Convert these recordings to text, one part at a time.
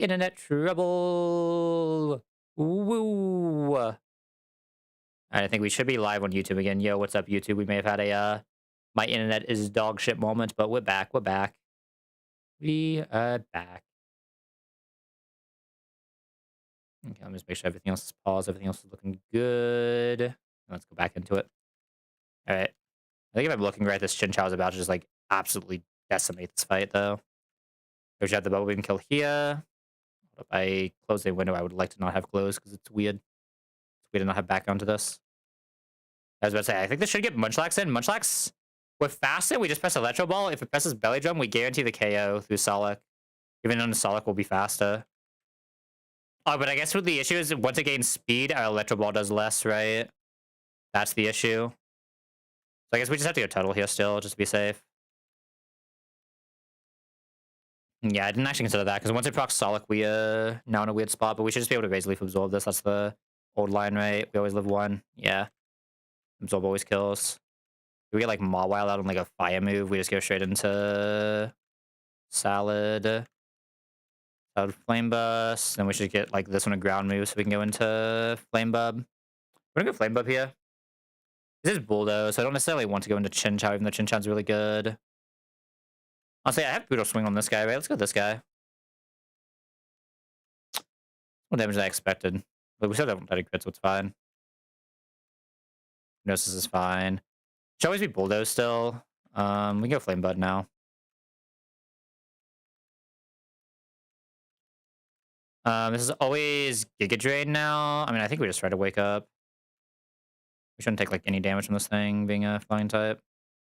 Internet trouble. Woo. Alright, I think we should be live on YouTube again. Yo, what's up, YouTube? We may have had a my internet is dog shit moment, but we're back. We're back. We are back. Okay, let me just make sure everything else is paused. Everything else is looking good. Let's go back into it. All right. I think if I'm looking right, this Chin Chow is about to just like absolutely decimate this fight, though. We should have the bubble beam kill here. If I close the window, I would like to not have closed because it's weird. It's weird to not have background to this. I was about to say, I think this should get Munchlax in. Munchlax, with Fasten, we just press Electro Ball. If it presses Belly Drum, we guarantee the KO through Solak. Even on the Solak will be faster. Oh, but I guess what the issue is, once it gains speed, our Electro Ball does less, right? That's the issue. So I guess we just have to go Tuttle here still, just to be safe. Yeah, I didn't actually consider that, because once it procs Solak, we are now in a weird spot, but we should just be able to raise Leaf Absorb this. That's the old line, right? We always live one. Yeah. Absorb always kills. If we get like Mawile out on like a fire move, we just go straight into Salad. Salad Flame Burst. Then we should get like this one a ground move so we can go into Flame Bub. We're gonna go Flame Bub here. This is Bulldoze, so I don't necessarily want to go into Chin Chow, even though Chin Chow's really good. Honestly, I have Brutal Swing on this guy, right? Let's go with this guy. What damage I expected. But we still don't have any crits, so it's fine. Gnosis is fine. Should always be Bulldoze still. We can go Flame Bud now. This is always Giga Drain now. I mean, I think we just try to wake up. We shouldn't take like any damage from this thing being a flying type.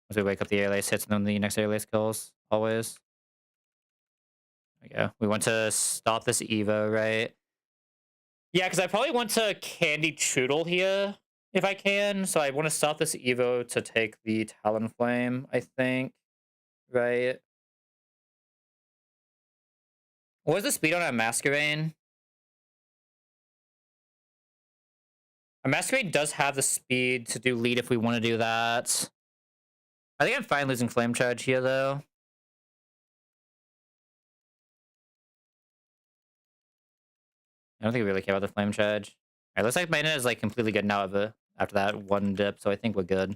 Once we wake up, the Airlace hits and then the next Airlace kills. Always. There we go. We want to stop this Evo, right? Yeah, because I probably want to Candy Choodle here if I can. So I want to stop this Evo to take the Talonflame, I think. Right? What was the speed on our Masquerain? Our Masquerain does have the speed to do lead if we want to do that. I think I'm fine losing Flame Charge here, though. I don't think we really care about the Flame Charge. Alright, looks like my internet is like completely good now after that one dip, so I think we're good.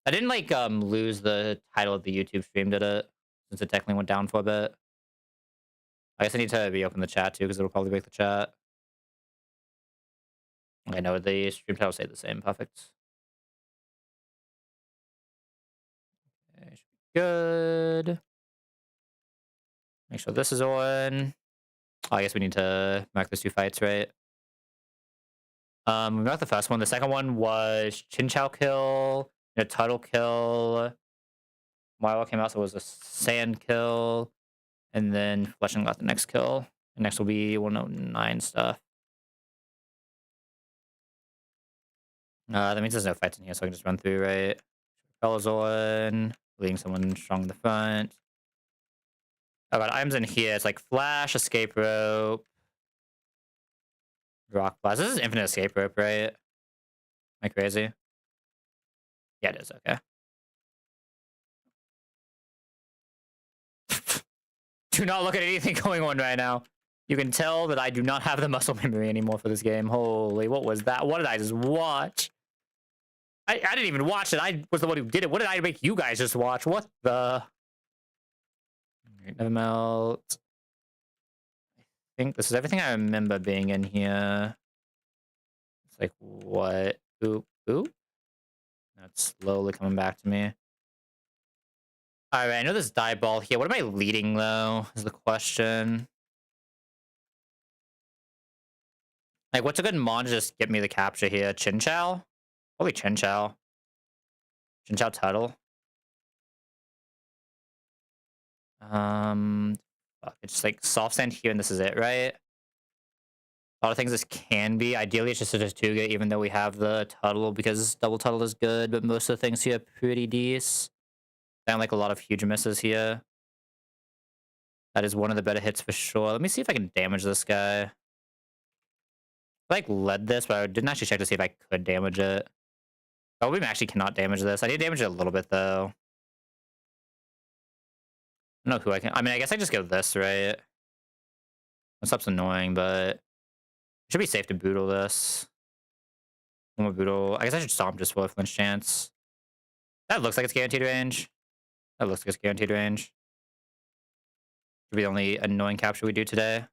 I didn't like lose the title of the YouTube stream, did it? Since it technically went down for a bit. I guess I need to reopen the chat too, because it'll probably break the chat. I know the stream title will stay the same. Perfect. Okay, should be good. Make sure this is on. Oh, I guess we need to mark those two fights, right? We marked the first one. The second one was Chin Chow kill, a Tuttle kill. Milo came out, so it was a Sand kill. And then Fletching got the next kill. And next will be 109 stuff. That means there's no fights in here, so I can just run through, right? Fellas on, leading someone strong in the front. Oh, got items in here. It's like Flash, Escape Rope, Rock Blast. This is Infinite Escape Rope, right? Am I crazy? Yeah, it is. Okay. Do not look at anything going on right now. You can tell that I do not have the muscle memory anymore for this game. Holy, what was that? What did I just watch? I didn't even watch it. I was the one who did it. What did I make you guys just watch? What the? Never melt. I think this is everything I remember being in here. It's like, what? Oop, oop. That's slowly coming back to me. All right, I know there's die ball here. What am I leading, though, is the question. Like, what's a good mon to just get me the capture here? Chin Chow? Probably Chin Chow. Chin Chow Tuttle. Fuck, it's just like soft sand here, and this is it, right? A lot of things this can be. Ideally, it's just a Tortuga, even though we have the Tuttle, because double Tuttle is good, but most of the things here are pretty decent. Sound like a lot of huge misses here. That is one of the better hits for sure. Let me see if I can damage this guy. I like led this, but I didn't actually check to see if I could damage it. Oh, we actually cannot damage this. I need to damage it a little bit, though. I don't know who I can. I mean, I guess I just go this, right? This up's annoying, but it should be safe to boodle this. One more boodle. I guess I should stomp just for a flinch chance. That looks like it's guaranteed range. That looks like it's guaranteed range. Should be the only annoying capture we do today.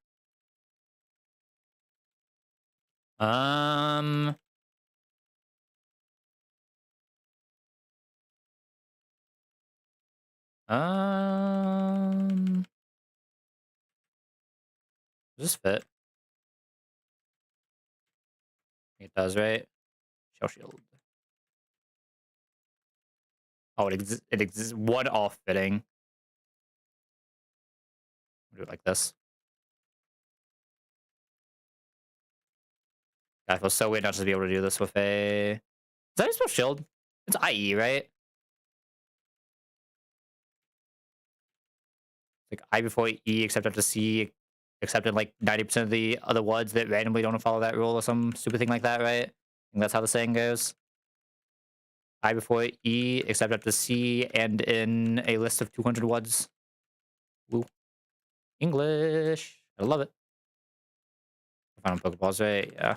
Um. Um. Does this fit? It does, right? Shell shield. Oh, it exists. It exists. One off fitting. Do it like this. God, it feels so weird not to be able to do this with a. Is that a spell shield? It's IE, right? Like I before E, except after C, except in like 90% of the other words that randomly don't follow that rule or some stupid thing like that, right? I think that's how the saying goes. I before E, except after C, and in a list of 200 words. Woo. English. I love it. Final Pokeballs, right? Yeah.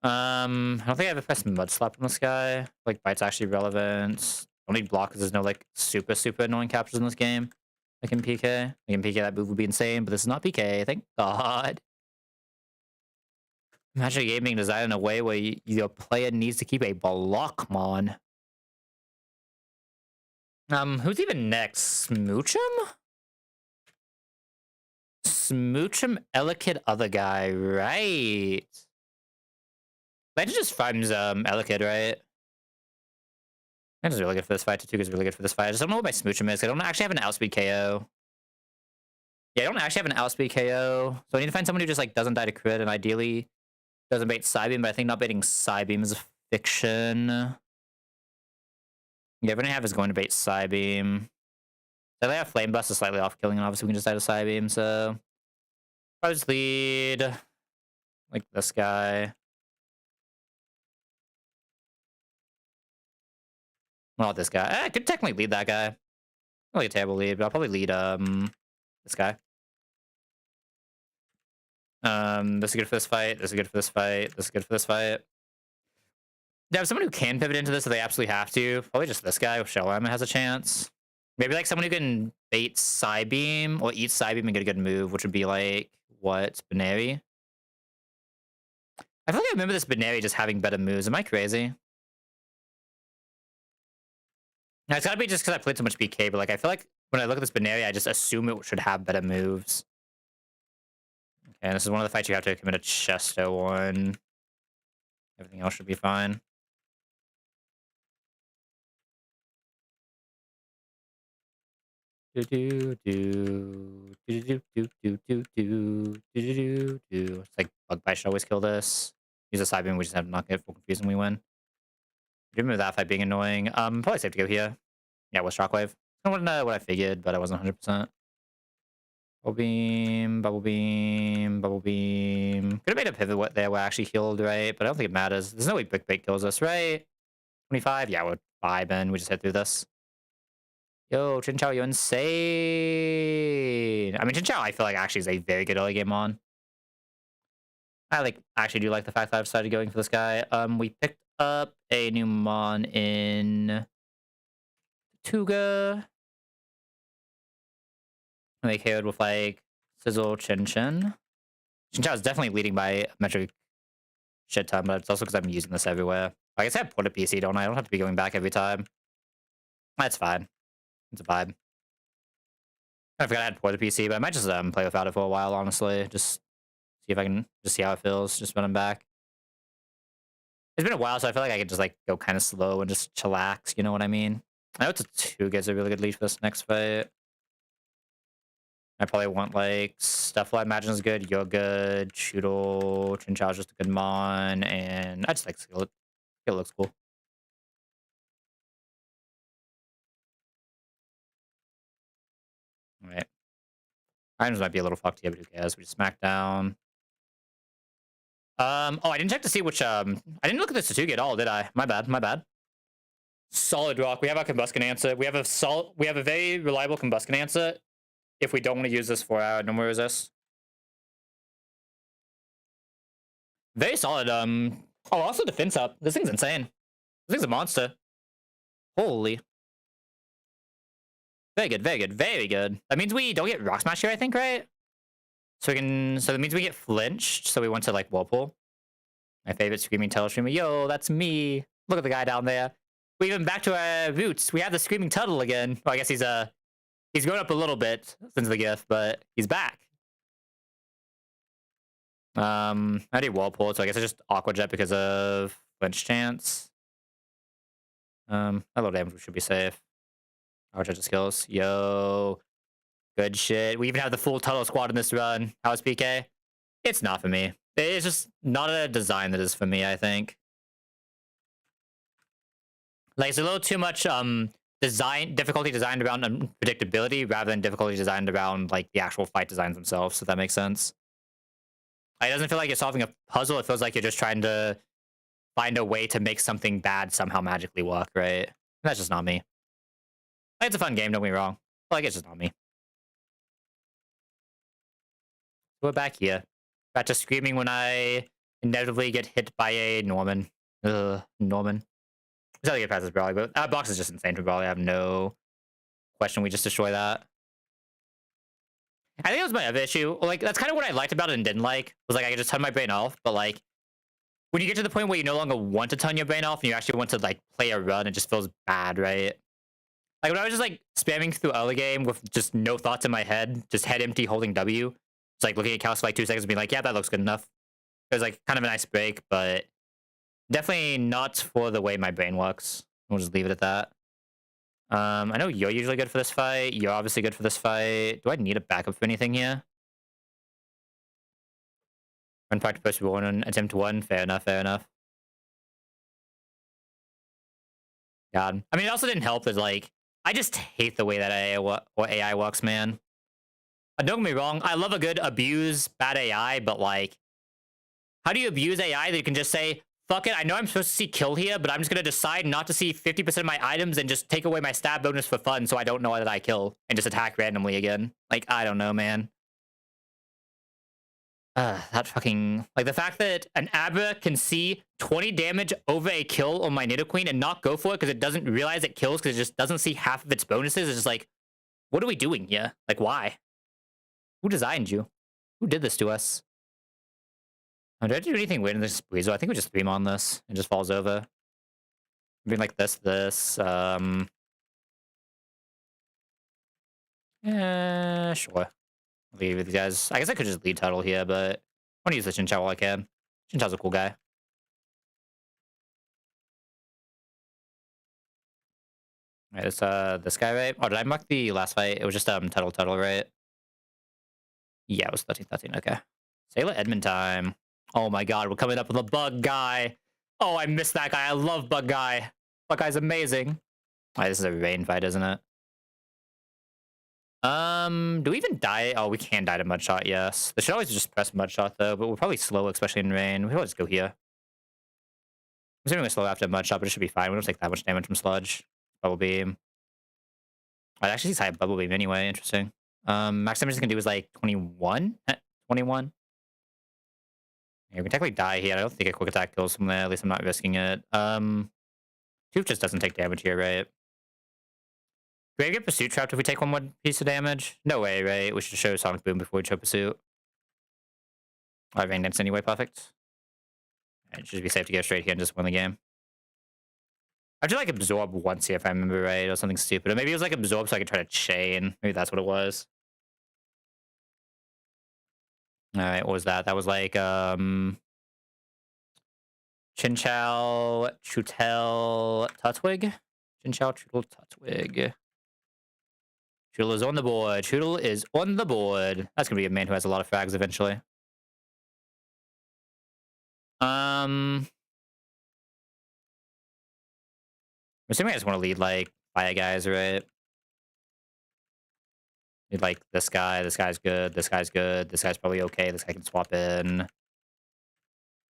I don't think I ever pressed Mud Slap on this guy. Like, Bite's actually relevant. Don't need block because there's no, like, super annoying captures in this game. Like in PK. Like in PK, that move would be insane, but this is not PK. Thank God. Imagine a game being designed in a way where your player needs to keep a block mon. Who's even next? Smoochum? Smoochum, Elekid, other guy, right? Legend just farms Elekid, right? Legend is really good for this fight. Tatuga is really good for this fight. I just don't know what my Smoochum is. I don't actually have an outspeed KO. Yeah, I don't actually have an outspeed KO. So I need to find someone who just like doesn't die to crit and ideally doesn't bait Psybeam, but I think not baiting Psybeam is a fiction. Yeah, everything I have is going to bait Psybeam. So they have Flame Blast is slightly off killing, and obviously we can just die to Psybeam, so I just lead like this guy. Well, this guy. I could technically lead that guy. Not like a terrible lead, but I'll probably lead this guy. This is good for this fight. This is good for this fight. This is good for this fight. Yeah, if someone who can pivot into this, if they absolutely have to, probably just this guy with Shell Armor has a chance. Maybe like someone who can bait Psybeam or eat Psybeam and get a good move, which would be like what? Baneri? I feel like I remember this Baneri just having better moves. Am I crazy? No, it's gotta be just because I played so much BK, but like I feel like when I look at this Baneri, I just assume it should have better moves. Okay, and this is one of the fights you have to commit a Chesto one. Everything else should be fine. It's like Bug Bite should always kill this. Use a Psybeam, we just have to not get full confused and we win. Remember that fight being annoying. Probably safe to go here. Yeah, with Shockwave. I don't know what I figured, but I wasn't 100%. Bubble Beam, Bubble Beam, Bubble Beam. Could have made a pivot there where I actually healed, right? But I don't think it matters. There's no way Big Bait kills us, right? 25? Yeah, we're vibing. We just hit through this. Yo, Chinchou, you're insane. I mean, Chinchou, I feel like actually is a very good early game on. I like actually do like the fact that I've started going for this guy. We picked up a new mon in Tuga. And they KO'd with like Sizzle Chin Chin. Chinchou is definitely leading by a metric shit ton, but it's also because I'm using this everywhere. Like I said, I put a PC, don't I? I don't have to be going back every time. That's fine. It's a vibe. I forgot I had Porta PC, but I might just play without it for a while, honestly. Just see if I can just see how it feels, just when I'm back. It's been a while, so I feel like I could just like go kind of slow and just chillax, you know what I mean? I know it's a 2 gets a really good lead for this next fight. I probably want like stuff I imagine is good. You're good. Choodle, Chinchou's just a good mon, and I just like skill it. It looks cool. Alright. Items might be a little fucked here, but who cares? We just smack down. Oh, I didn't check to see which I didn't look at this Tatugi at all, did I? My bad, my bad. Solid rock. We have our combustion answer. We have a very reliable combustion answer. if we don't want to use this 4-hour normal resist. Very solid. Oh, also defense up. This thing's insane. This thing's a monster. Holy. Very good, very good, very good. That means we don't get rock smash here, I think, right? So we can. So that means we get flinched. So we went to like Whirlpool. My favorite screaming turtle streamer. Yo, that's me. Look at the guy down there. We even back to our roots. We have the screaming turtle again. Well, I guess he's grown up a little bit since the gift, but he's back. I did Whirlpool, so I guess I just Aqua Jet because of flinch chance. A little damage, we should be safe. Aqua Jet skills. Yo. Good shit. We even have the full Tuttle squad in this run. How is PK? It's not for me. It's just not a design that is for me, I think. Like, it's a little too much difficulty designed around unpredictability rather than difficulty designed around like the actual fight designs themselves, if that makes sense. Like, it doesn't feel like you're solving a puzzle. It feels like you're just trying to find a way to make something bad somehow magically work, right? And that's just not me. Like, it's a fun game, don't get me wrong. But, like, it's just not me. We're back here. Back to screaming when I inevitably get hit by a Norman. Norman. That's how to get past this Brawly, but that box is just insane for Brawly. I have no question. We just destroy that. I think that was my other issue. Like, that's kind of what I liked about it and didn't like. Was like I could just turn my brain off, but like when you get to the point where you no longer want to turn your brain off and you actually want to like play a run, it just feels bad, right? Like when I was just like spamming through early game with just no thoughts in my head, just head empty holding W. It's like looking at counts for like 2 seconds and being like, yeah, that looks good enough. It was like kind of a nice break, but definitely not for the way my brain works. We'll just leave it at that. I know you're usually good for this fight. You're obviously good for this fight. Do I need a backup for anything here? Run practice post one and attempt one. Fair enough, fair enough. God. I mean, it also didn't help that, like, I just hate the way that AI works, man. Don't get me wrong. I love a good abuse bad AI, but, like, how do you abuse AI that you can just say, fuck it, I know I'm supposed to see kill here, but I'm just going to decide not to see 50% of my items and just take away my stab bonus for fun so I don't know that I kill and just attack randomly again. Like, I don't know, man. That fucking... Like, the fact that an Abra can see 20 damage over a kill on my Nidoqueen and not go for it because it doesn't realize it kills because it just doesn't see half of its bonuses is just like, what are we doing here? Like, why? Who designed you? Who did this to us? Oh, did I do anything weird in this Breezo? I think we just beam on this. It just falls over. Being like this. Yeah, sure. Leave with these guys. I guess I could just lead Tuttle here, but I want to use the Chinchou while I can. Chinchou's a cool guy. Alright, it's this guy, right? Oh, did I mark the last fight? It was just Tuttle, right? Yeah, it was 13-13, okay. Sailor Edmund time. Oh my god, we're coming up with a bug guy. Oh, I missed that guy. I love bug guy. Bug guy's amazing. Alright, this is a rain fight, isn't it? Do we even die? Oh, we can die to Mudshot, yes. They should always just press Mudshot, though, but we're probably slow, especially in rain. We can always go here. I'm assuming we're slow after Mudshot, but it should be fine. We don't take that much damage from Sludge. Bubble Beam. Oh, it actually sees high Bubble Beam anyway. Interesting. Max damage it can do is like 21? 21? Yeah, we can technically die here. I don't think a quick attack kills from there. At least I'm not risking it. Tooth just doesn't take damage here, right? Do we get Pursuit trapped if we take one more piece of damage? No way, right? We should show Sonic Boom before we show Pursuit. Alright, Rain Dance anyway, perfect. It should be safe to go straight here and just win the game. I should like absorb once here if I remember right, or something stupid. Or maybe it was like absorb so I could try to chain. Maybe that's what it was. Alright, what was that? That was like Chinchou, Chutel, Tutwig? Chinchou, Chutel, Tutwig. Chutel is on the board. Chutel is on the board. That's gonna be a man who has a lot of frags eventually. I'm assuming I just want to lead like fire guys, right? Lead like this guy. This guy's good. This guy's good. This guy's probably okay. This guy can swap in.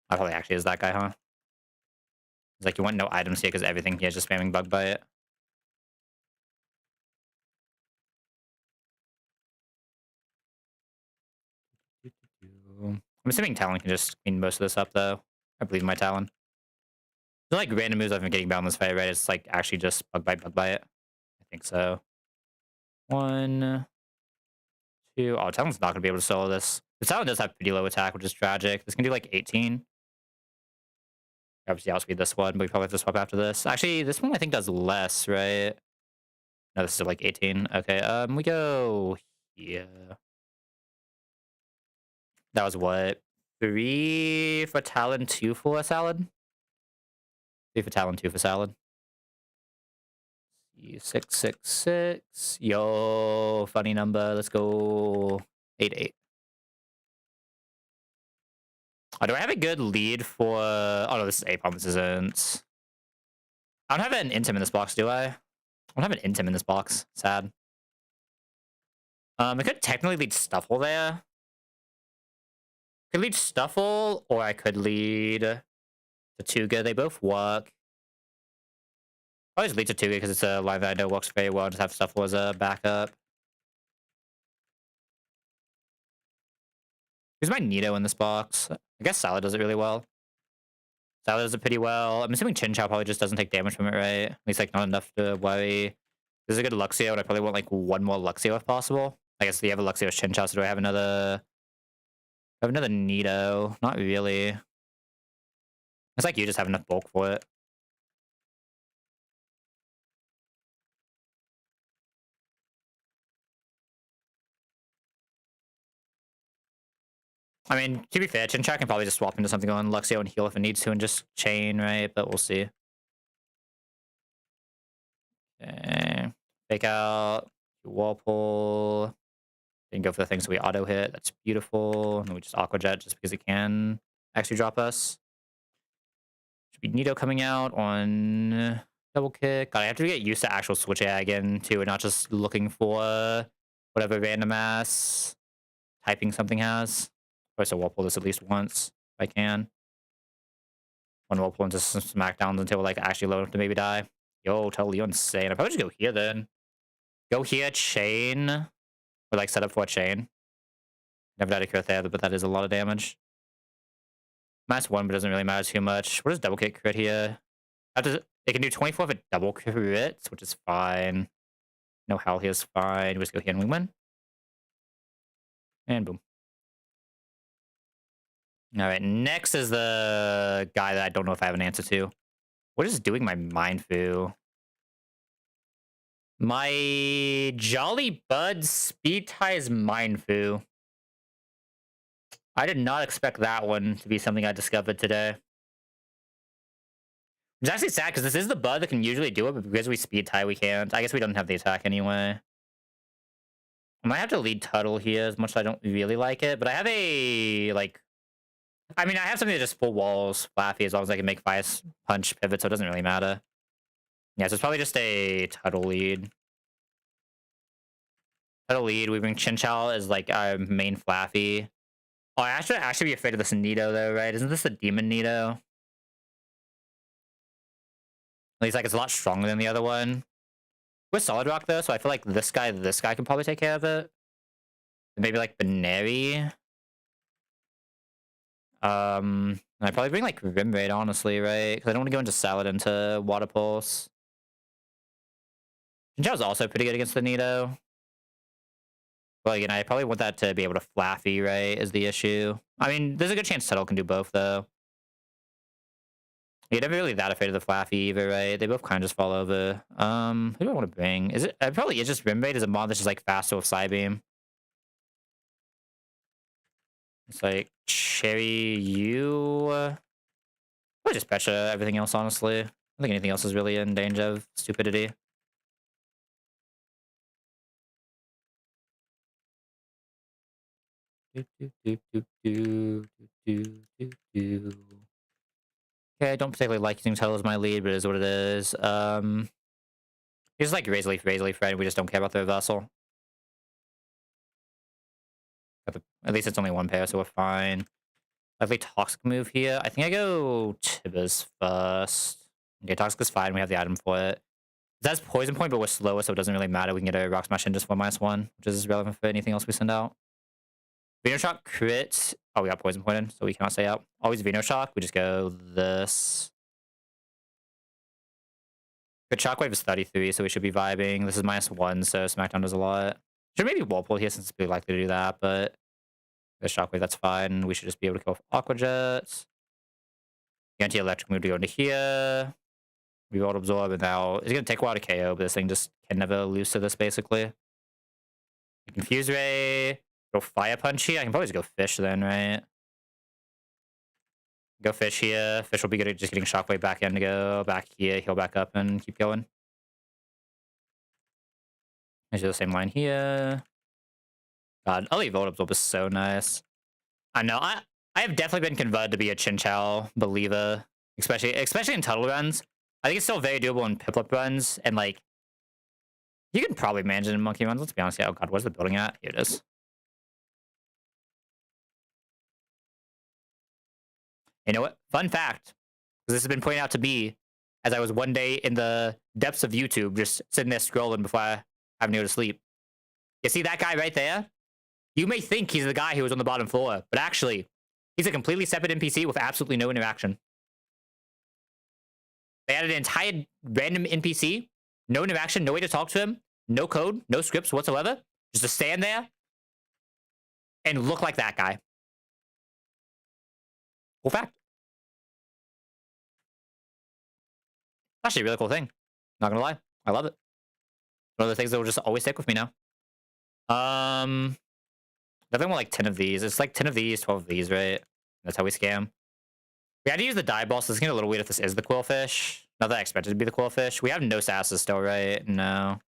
I probably actually is that guy, huh? It's like you want no items here because everything here is just spamming Bug Bite. I'm assuming Talon can just clean most of this up, though. I believe in my Talon. They're like random moves I've been getting bound in this fight, right? It's like actually just bug by it. I think so. 1, 2. Oh, Talon's not gonna be able to solo this. The Talon does have pretty low attack, which is tragic. This can do like 18. Obviously, outspeed this one, but we probably have to swap after this. Actually, this one I think does less, right? No, this is like 18. Okay, we go here. That was what? 3 for Talon, 2 for salad? 3 for Talon, 2 for salad. 666. Yo, funny number. Let's go 88. Oh, do I have a good lead for... Oh, no, this is APOM. This isn't... I don't have an Intim in this box, do I? I don't have an Intim in this box. Sad. I could technically lead Stuffle there. Could lead Stuffle, or I could lead Tatuga. They both work. I always lead Tatuga because it's a line that I know works very well. Just have Stuffle as a backup. Who's my Nito in this box? I guess Salad does it really well. Salad does it pretty well. I'm assuming Chin Chow probably just doesn't take damage from it, right? At least like not enough to worry. This is a good Luxio, and I probably want like one more Luxio if possible. I guess the other Luxio is Chin Chow, so do I have another... I have another Nito. Not really. It's like you just have enough bulk for it. I mean, to be fair, Chin Chow can probably just swap into something on Luxio and heal if it needs to and just chain, right? But we'll see. Okay. Fake out. Whirlpool. Didn't go for the things so we auto hit. That's beautiful. And then we just Aqua Jet just because it can actually drop us. Should be Nito coming out on double kick. God, I have to get used to actual switch AI again too, and not just looking for whatever random ass typing something has. Of course, I'll Whirlpool this at least once if I can. One Whirlpool into some smackdowns until like actually low enough to maybe die. Yo, totally insane. I'll probably just go here then. Go here, chain. Or like set up for a chain. Never died a crit there, but that is a lot of damage. -1, but doesn't really matter too much. What does double kick crit here? It can do 24 of a double crits, which is fine. No hell here is fine. We just go here and we win. And boom. Alright, next is the guy that I don't know if I have an answer to. What is doing my Mind Fu? My Jolly Bud Speed Ties Mind Fu. I did not expect that one to be something I discovered today. It's actually sad because this is the Bud that can usually do it, but because we speed tie, we can't. I guess we don't have the attack anyway. I might have to lead Tuttle here as much as I don't really like it, but I have a, like... I mean, I have something that just full walls Flaffy as long as I can make Fire Punch pivot, so it doesn't really matter. Yeah, so it's probably just a Tuttle lead. Tuttle lead, we bring Chinchou as, like, our main Flaffy. Oh, I should actually be afraid of this Nito, though, right? Isn't this a Demon Nito? At least, like, it's a lot stronger than the other one. We're Solid Rock, though, so I feel like this guy can probably take care of it. Maybe, like, Baneri. I'd probably bring, like, Rim Raid, honestly, right? Because I don't want to go into Salad into Water Pulse. Jinzhao's also pretty good against the Nito. But, again, I probably want that to be able to Flaffy, right, is the issue. I mean, there's a good chance Tuttle can do both, though. You're never really that afraid of the Flaffy either, right? They both kind of just fall over. Who do I want to bring? Is it probably is just Rim Raid as a mod that's just like faster with Psybeam. It's like Cherry U. Probably just Pecha everything else, honestly. I don't think anything else is really in danger of stupidity. Okay, I don't particularly like using Tuttle as my lead, but it is what it is. He's like Razor Leaf, right? We just don't care about the reversal. At least it's only one pair, so we're fine. Lovely Toxic move here. I think I go Tibas first. Okay, Toxic is fine. We have the item for it. That's Poison Point, but we're slower, so it doesn't really matter. We can get a Rock Smash in just 1/1, which is relevant for anything else we send out. Venoshock crit. Oh, we got poison pointed, so we cannot stay out. Always Veno shock. We just go this. Good shockwave is 33, so we should be vibing. This is -1, so SmackDown does a lot. Should maybe Whirlpool here since it's pretty likely to do that, but the shockwave, that's fine. We should just be able to kill off Aqua Jets. The anti-electric move to go into here. We Volt Absorb, and now it's going to take a while to KO, but this thing just can never lose to this, basically. Confuse Ray. Go Fire Punch here. I can probably just go Fish then, right? Go Fish here. Fish will be good at just getting Shockwave back in to go back here, heal back up, and keep going. Let's do the same line here. God, Elite Volt Absorb is so nice. I know, I have definitely been converted to be a Chinchou believer, especially in Tuttle runs. I think it's still very doable in Piplup runs, and like, you can probably manage it in Monkey runs. Let's be honest. Yeah, oh god, where's the building at? Here it is. You know what? Fun fact, because this has been pointed out to me as I was one day in the depths of YouTube, just sitting there scrolling before I have to go to sleep. You see that guy right there? You may think he's the guy who was on the bottom floor, but actually, he's a completely separate NPC with absolutely no interaction. They added an entire random NPC, no interaction, no way to talk to him, no code, no scripts whatsoever, just to stand there and look like that guy. Cool fact. Actually a really cool thing. Not gonna lie. I love it. One of the things that will just always stick with me now. Definitely want like 10 of these. It's like 10 of these, 12 of these, right? That's how we scam. We had to use the die ball, so it's gonna get a little weird if this is the Quillfish. Not that I expected it to be the Quillfish. We have no sasses still, right? No.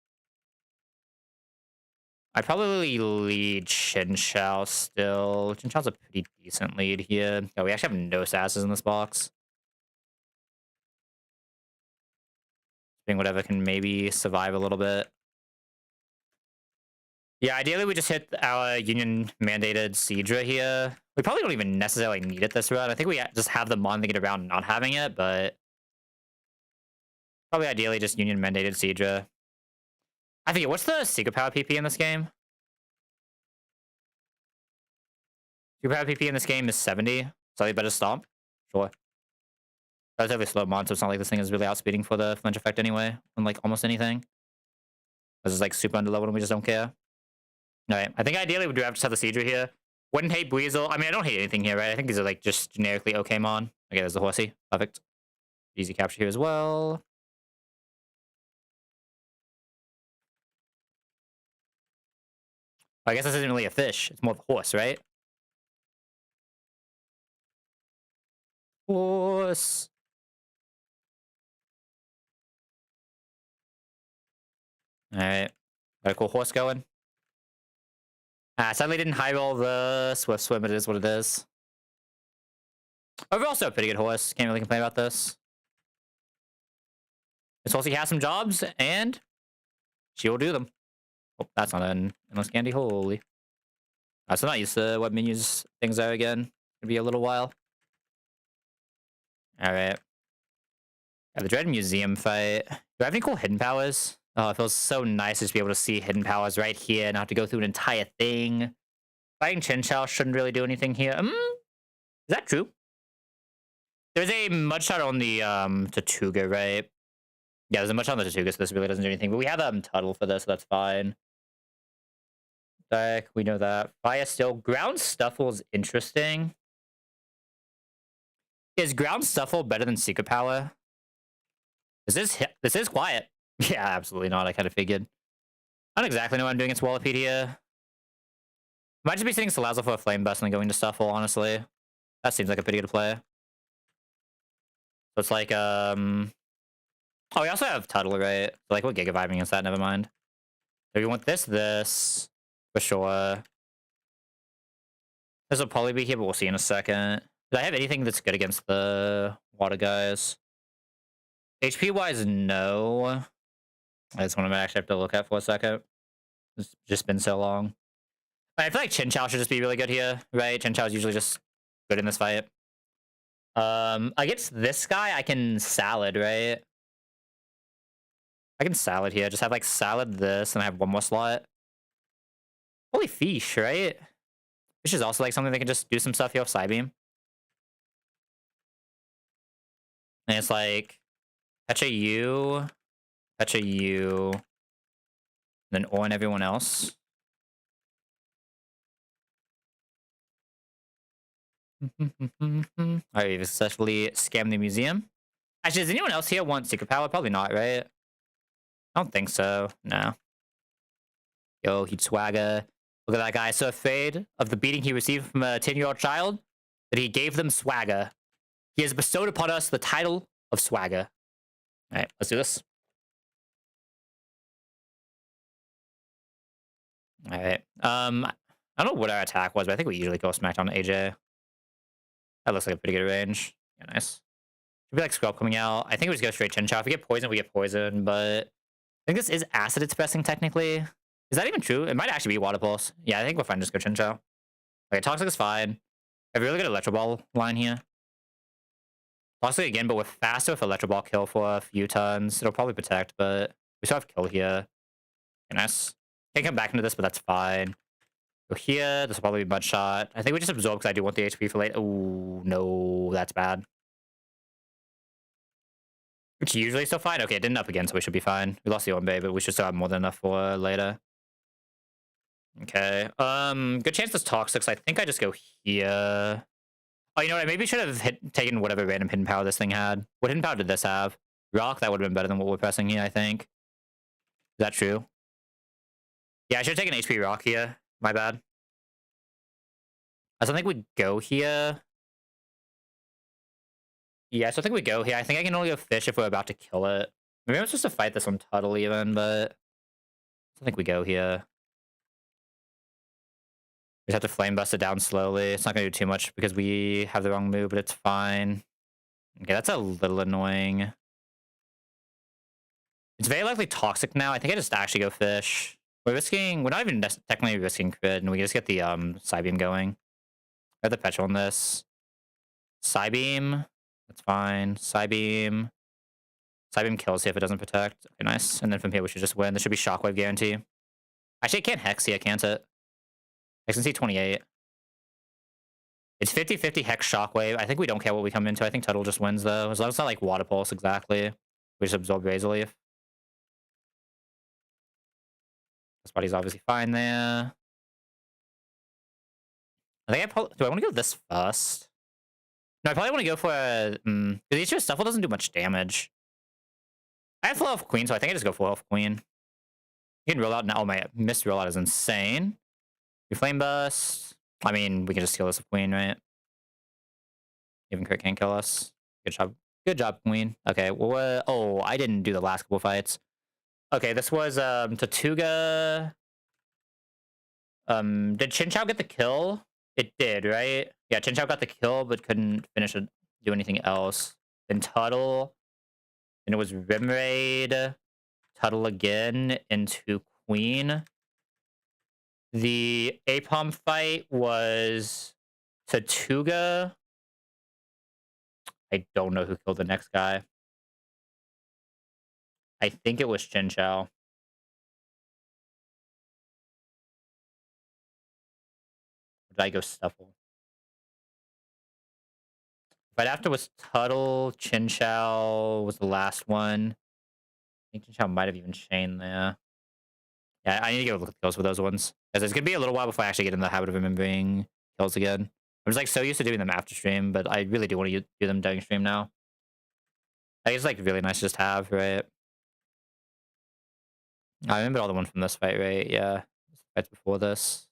I'd probably lead Chinchou still. Chinchou's a pretty decent lead here. Oh, we actually have no sasses in this box. Being whatever can maybe survive a little bit. Yeah, ideally we just hit our union mandated Seadra here. We probably don't even necessarily need it this run. I think we just have the mon to get around not having it, but probably ideally just union mandated Seadra. I forget, what's the Secret Power PP in this game? Secret Power PP in this game is 70. Slightly better Stomp. Sure. Relatively slow mon, so it's not like this thing is really outspeeding for the flinch effect anyway, on like almost anything. This is like super underleveled and we just don't care. Alright, I think ideally we do have to have the Seadra here. Wouldn't hate Weasel. I mean, I don't hate anything here, right? I think these are like just generically okay mon. Okay, there's the Horsey. Perfect. Easy capture here as well. I guess this isn't really a fish. It's more of a horse, right? Horse. Alright. Got a cool horse going. Sadly didn't high roll the Swift Swim. It is what it is. Overall, still a pretty good horse. Can't really complain about this. This Horsey has some jobs, and she will do them. Oh, that's not an endless candy. Holy. So not used to what menus things are again. It'll be a little while. Alright. Yeah, the Dread Museum fight. Do I have any cool hidden powers? Oh, it feels so nice to just be able to see hidden powers right here and not have to go through an entire thing. Fighting Chinchou shouldn't really do anything here. Is that true? There's a Mudshot on the Tortuga, right? Yeah, there's a Mudshot on the Tortuga, so this really doesn't do anything. But we have Tuttle for this, so that's fine. Deck, we know that. Fire still. Ground Stuffle is interesting. Is Ground Stuffle better than Secret Power? This is quiet. Yeah, absolutely not. I kind of figured. I don't exactly know what I'm doing against Wallopede here. Might just be sitting Salazzle for a Flame Burst and then going to Stuffle, honestly. That seems like a pretty good play. So it's like, oh, we also have Tuttle, right? So like, we're Giga Vibing against that, never mind. So we want this, for sure. This will probably be here, but we'll see in a second. Did I have anything that's good against the water guys? HP-wise, no. That's one I might actually have to look at for a second. It's just been so long. I feel like Chinchou should just be really good here, right? Chinchou is usually just good in this fight. Against this guy, I can salad, right? I can salad here. Just have like salad this, and I have one more slot. Holy fish, right? Which is also like something they can just do some stuff here with Psybeam. And it's like Pecha you, then on everyone else. Alright, we've successfully scammed the museum. Actually, does anyone else here want secret power? Probably not, right? I don't think so. No. Yo, he'd swagger. Look at that guy, so afraid of the beating he received from a 10-year-old child that he gave them swagger. He has bestowed upon us the title of swagger. Alright, let's do this. Alright. I don't know what our attack was, but I think we usually go smacked on AJ. That looks like a pretty good range. Yeah, nice. Should be like Scrub coming out. I think we just go straight Chin Chow. If we get poison, we get poison, but I think this is acid it's pressing technically. Is that even true? It might actually be Water Pulse. Yeah, I think we're fine. Just go Chin Chow. Okay, Toxic is fine. I have a really good Electro Ball line here. Toxic again, but we're faster with Electro Ball kill for a few turns. It'll probably protect, but we still have kill here. Okay, nice. Can't come back into this, but that's fine. Go here. This will probably be Mud Shot. I think we just absorb because I do want the HP for late. Oh, no. That's bad. Which usually still fine. Okay, it didn't up again, so we should be fine. We lost the Orbe, but we should still have more than enough for later. Okay. Good chance this Toxic, so I think I just go here. Oh, you know what? I maybe should have taken whatever random hidden power this thing had. What hidden power did this have? Rock? That would have been better than what we're pressing here, I think. Is that true? Yeah, I should have taken HP Rock here. My bad. I still think we go here. Yeah, so I think we go here. I think I can only go Fish if we're about to kill it. Maybe I'm supposed to fight this on Tuttle even, but I think we go here. We just have to Flame Bust it down slowly. It's not going to do too much because we have the wrong move, but it's fine. Okay, that's a little annoying. It's very likely Toxic now. I think I just actually go Fish. We're not even technically risking crit, and we just get the Psybeam going. I have the Petrol on this. Psybeam. That's fine. Psybeam. Psybeam kills here if it doesn't protect. Okay, nice. And then from here, we should just win. There should be Shockwave guarantee. Actually, I can't Hex here, can't it? I can see 28. It's 50-50 Hex Shockwave. I think we don't care what we come into. I think Tuttle just wins, though. As long as it's not like Water Pulse exactly. We just absorb Razor Leaf. This body's obviously fine there. I think do I want to go this first? No, I probably want to go for a... Because each Stuffle doesn't do much damage. I have full health Queen, so I think I just go full health Queen. You can roll out now. Oh, my missed rollout is insane. We Flame Bust. I mean, we can just kill this with Queen, right? Even crit can't kill us. Good job. Good job, Queen. Okay, well, oh, I didn't do the last couple fights. Okay, this was Tortuga. Did Chin Chow get the kill? It did, right? Yeah, Chin Chow got the kill, but couldn't finish it, do anything else. Then Tuttle. Then it was Rimraid. Tuttle again into Queen. The Apom fight was Tortuga. I don't know who killed the next guy. I think it was Chin Chow. Did I go Stuffle? Right after was Tuttle. Chin Chow was the last one. I think Chin Chow might have even chained there. Yeah, I need to go look at the kills for those ones. Because it's going to be a little while before I actually get in the habit of remembering kills again. I'm just like so used to doing them after stream, but I really do want to do them during stream now. I think it's like really nice to just have, right? I remember all the ones from this fight, right? Yeah. Fights before this.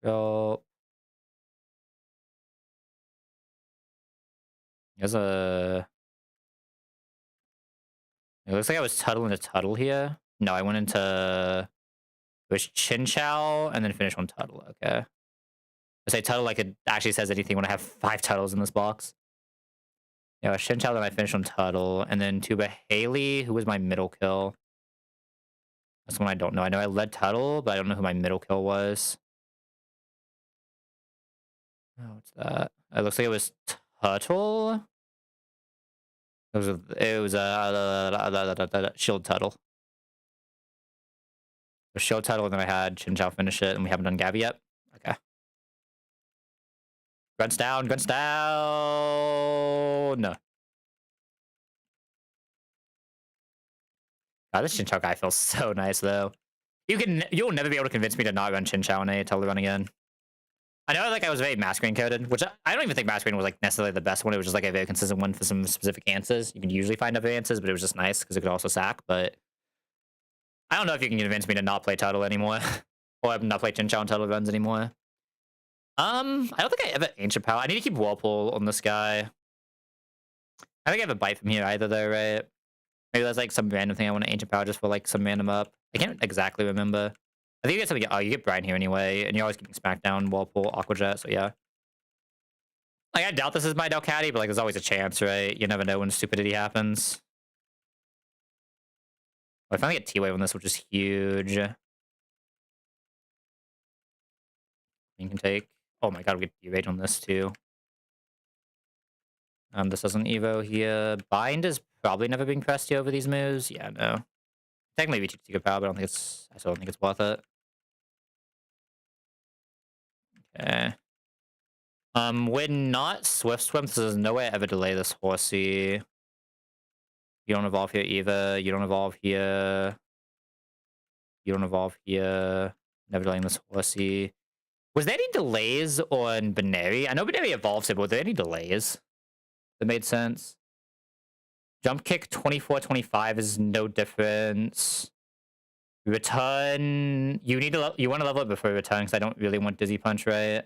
Scroll. There's a... It looks like I was Tuttle into Tuttle here. No, I went into... It was Chin Chow and then finished on Tuttle. Okay. I say Tuttle like it actually says anything when I have 5 Tuttles in this box. Yeah, Chin Chow, then I finished on Tuttle. And then Tuba Haley, who was my middle kill. That's one I don't know. I know I led Tuttle, but I don't know who my middle kill was. Oh, what's that? It looks like it was Tuttle. It was Shield Tuttle. So Shield Tuttle, and then I had Chin Chow finish it, and we haven't done Gabby yet. Grunts down, grunts down. No. God, this Chinchou guy feels so nice though. You'll never be able to convince me to not run Chinchou and totally run again. I know like I was very masquerade coded, which I don't even think masquerade was like necessarily the best one. It was just like a very consistent one for some specific answers. You can usually find other answers, but it was just nice because it could also sack. But I don't know if you can convince me to not play Turtle anymore. Or not play Chinchou and Turtle runs anymore. I don't think I ever Ancient Power. I need to keep Whirlpool on this guy. I think I have a bite from here either though, right? Maybe there's like some random thing I want to Ancient Power just for like some random up. I can't exactly remember. I think you get something. Oh, you get Brian here anyway, and you're always getting Smackdown, Whirlpool, Aqua Jet, so yeah. Like, I doubt this is my Delcatty, but like there's always a chance, right? You never know when stupidity happens. Oh, I finally get T-Wave on this, which is huge. You can take... Oh my god, we get D-Rage on this too. This doesn't Evo here. Bind is probably never being pressed here over these moves. Yeah, no. Technically, we teach Secret Power, but I still don't think it's worth it. Okay. We're not Swift Swim, so there's no way I ever delay this Horsey. You don't evolve here either. You don't evolve here. You don't evolve here. Never delaying this Horsey. Was there any delays on Binary? I know Binary evolves it, but were there any delays that made sense? Jump kick 24-25 is no difference. Return. You want to level it before return because I don't really want Dizzy Punch, right?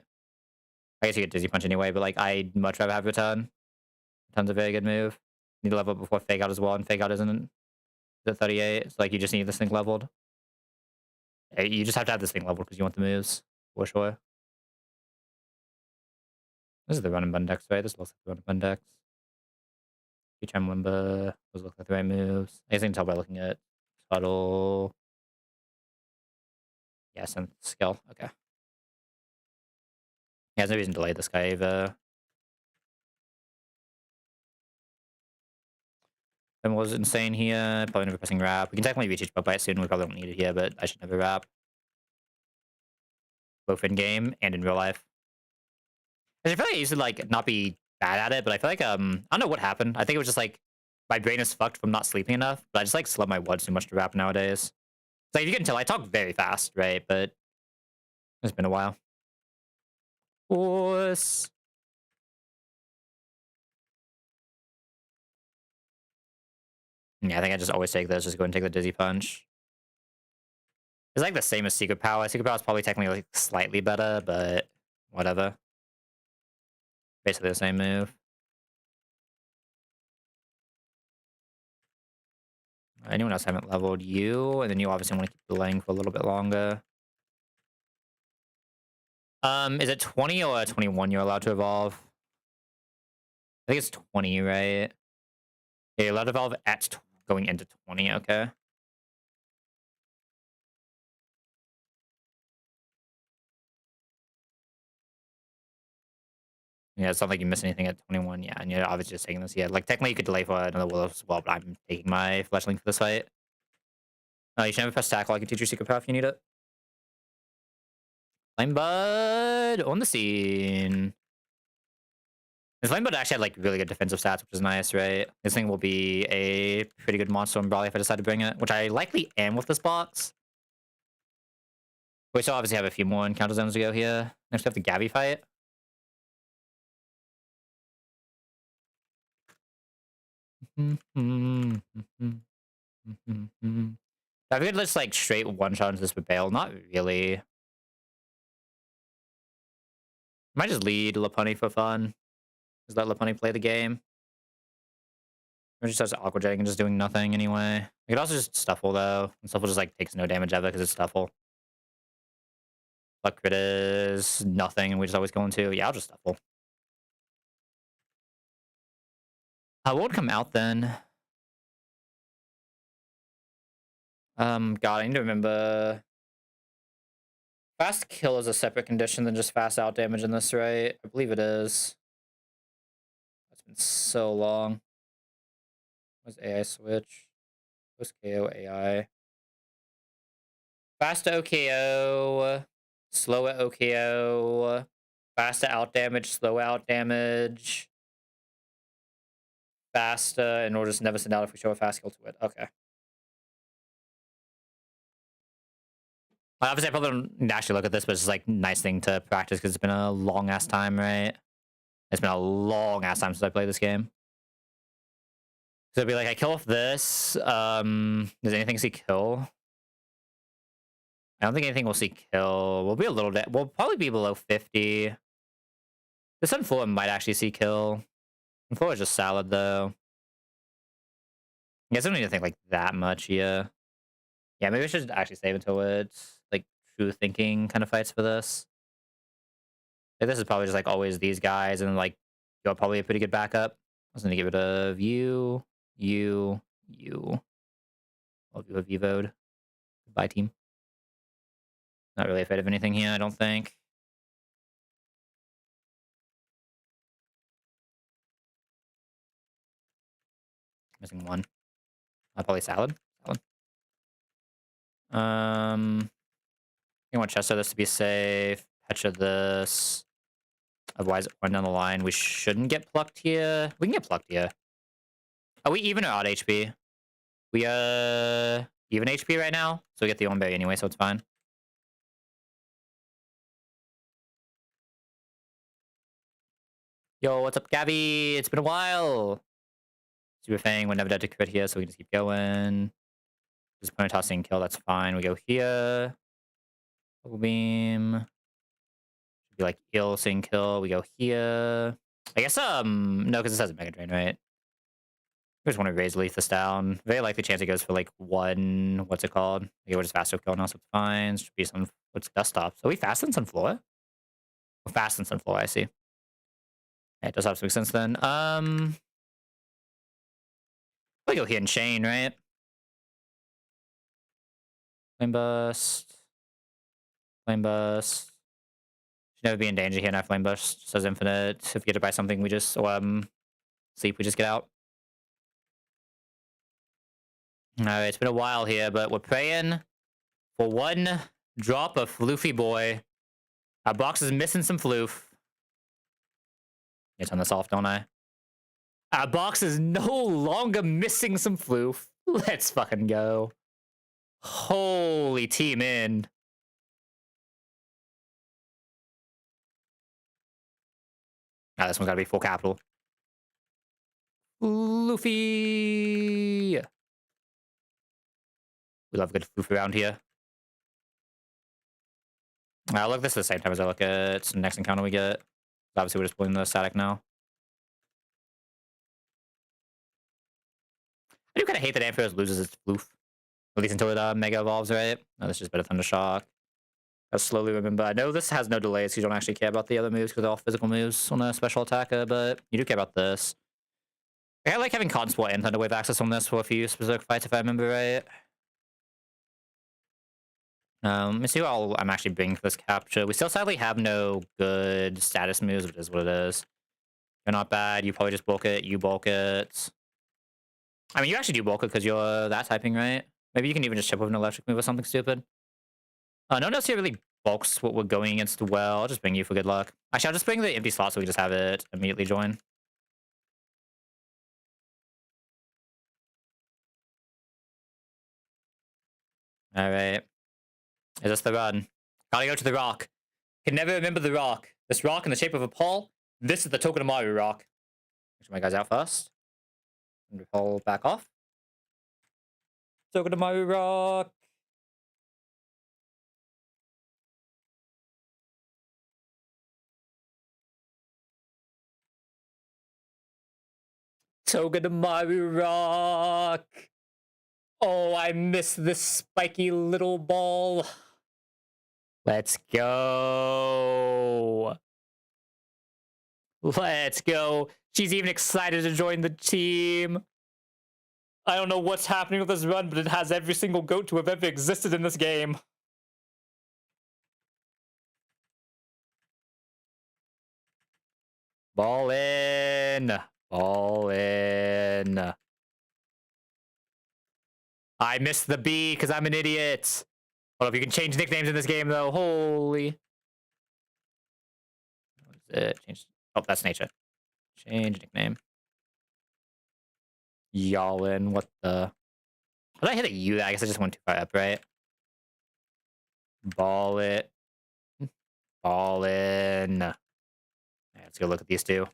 I guess you get Dizzy Punch anyway, but like I'd much rather have return. Return's a very good move. Need to level it before Fake Out as well, and Fake Out isn't at 38. So like you just need this thing leveled. You just have to have this thing leveled because you want the moves for sure. This is the run and bun decks, right? This looks like the run and bun decks. Future Limba. Those look like the right moves. I guess I can tell by looking at Subtle. Yeah, Synth Skill. Okay. He has no reason to delay this guy either. Then was insane here. Probably never pressing wrap. We can definitely reach each bite soon. We probably don't need it here, but I should never wrap. Both in game and in real life. I feel like I used to like not be bad at it, but I feel like I don't know what happened. I think it was just like my brain is fucked from not sleeping enough. But I just like slip my words too much to rap nowadays. Like you can tell I talk very fast, right? But it's been a while. Horse. Yeah, I think I just always take this. Just go and take the Dizzy Punch. It's like the same as Secret Power. Secret Power is probably technically like slightly better, but whatever. Basically the same move. Anyone else haven't leveled you, and then you obviously want to keep delaying for a little bit longer. Is it 20 or 21 you're allowed to evolve? I think it's 20, right? Yeah, you're allowed to evolve at going into 20, okay. Yeah, it's not like you miss anything at 21, yeah, and you're obviously just taking this. Yeah, like technically you could delay for another Will as well, but I'm taking my Fletchling for this fight. You should never press tackle. I can teach you Secret Power if you need it. Flame Bud on the scene. This Flame Bud actually had like really good defensive stats, which is nice, right? This thing will be a pretty good monster on Brawly if I decide to bring it, which I likely am with this box. We still obviously have a few more encounter zones to go here. Next we have the Gabby fight. I could just like straight one-shot into this with Bale. Not really. Might just lead Lopunny for fun. Just let Lopunny play the game. Or just starts Aqua Jetting and just doing nothing anyway. I could also just Stuffle though. And Stuffle just like takes no damage ever because it's Stuffle. Luck crit is nothing and we just always go into. Yeah, I'll just Stuffle. What would come out then? God, I need to remember. Fast kill is a separate condition than just fast out damage in this, right? I believe it is. It's been so long. What's AI switch? Post KO AI. Fast OKO. Slow at OKO. Faster out damage, slow out damage. Faster, and we'll just never send out if we show a fast kill to it. Okay. Well, obviously, I probably don't actually look at this, but it's just like nice thing to practice because it's been a long ass time, right? It's been a long ass time since I played this game. So it'd be like I kill off this. Does anything see kill? I don't think anything will see kill. We'll be a little bit. We'll probably be below 50. This Sunflower might actually see kill. Sunflower is just salad though. I guess I don't need to think like that much. Yeah. Yeah, maybe I should actually save until it's like true thinking kind of fights for this. Like, this is probably just like always these guys, and like you're probably a pretty good backup. I was gonna give it a you. All of you have Evo'd. Goodbye, team. Not really afraid of anything here, I don't think. Missing one. Probably salad. Salad. You want Chester this to be safe. Petra this. Otherwise, run down the line. We shouldn't get plucked here. We can get plucked here. Are we even or odd HP? We even HP right now, so we get the Own Berry anyway, so it's fine. Yo, what's up, Gabby? It's been a while. Super Fang would never dead to crit here, so we can just keep going. Just point tossing kill, that's fine. We go here. Double beam. Should be like ill sing kill. We go here. I guess no, because this has a Mega Drain, right? I just want to raise Leaf this down. Very likely chance it goes for like one. What's it called? Okay, we're just faster kill now, so it's fine. Should be some. What's dust stops? Are we fast in Sunflower? We're fast in Sunflower, I see. Yeah, it does have some sense then. We go here and chain, right? Flame burst. Flame burst. Should never be in danger here now. Flame burst says infinite. If we get to buy something, we just sleep. We just get out. Alright, it's been a while here, but we're praying for one drop of Floofy Boy. Our box is missing some floof. I turn this off, don't I? Our box is no longer missing some floof. Let's fucking go. Holy team in. Ah, this one's gotta be full capital. Floofy. We love good floof around here. I'll look this at the same time as I look at the next encounter we get. Obviously, we're just pulling the static now. I do kind of hate that Ampharos loses its floof. At least until it Mega Evolves, right? No, this is just better Thundershock. I slowly remember. I know this has no delays, so you don't actually care about the other moves because they're all physical moves on a special attacker, but you do care about this. I like having Cotton Sport and Thunderwave access on this for a few specific fights, if I remember right. Let me see what I'm actually bringing for this capture. We still sadly have no good status moves, which is what it is. You're not bad. You probably just bulk it. You bulk it. I mean, you actually do bulk it because you're that typing, right? Maybe you can even just chip with an electric move or something stupid. No one else here really bulks what we're going against well. I'll just bring you for good luck. Actually, I'll just bring the empty slot so we just have it immediately join. Alright. Is this the run? Gotta go to the rock. Can never remember the rock. This rock in the shape of a paw. This is the Togedemaru rock. Make sure my guy's out first. And pull back off. Togedemaru rock. Togedemaru rock. Oh, I miss this spiky little ball. Let's go. Let's go. She's even excited to join the team. I don't know what's happening with this run, but it has every single goat to have ever existed in this game. Ball in. Ball in. I missed the B because I'm an idiot. Hold up, you can change nicknames in this game, though. Holy. it? Change. Oh, that's nature. Change nickname. Yalin. What the? How did I hit a U? I guess I just went too far up, right? Ball it. Ball in. Right, let's go look at these two.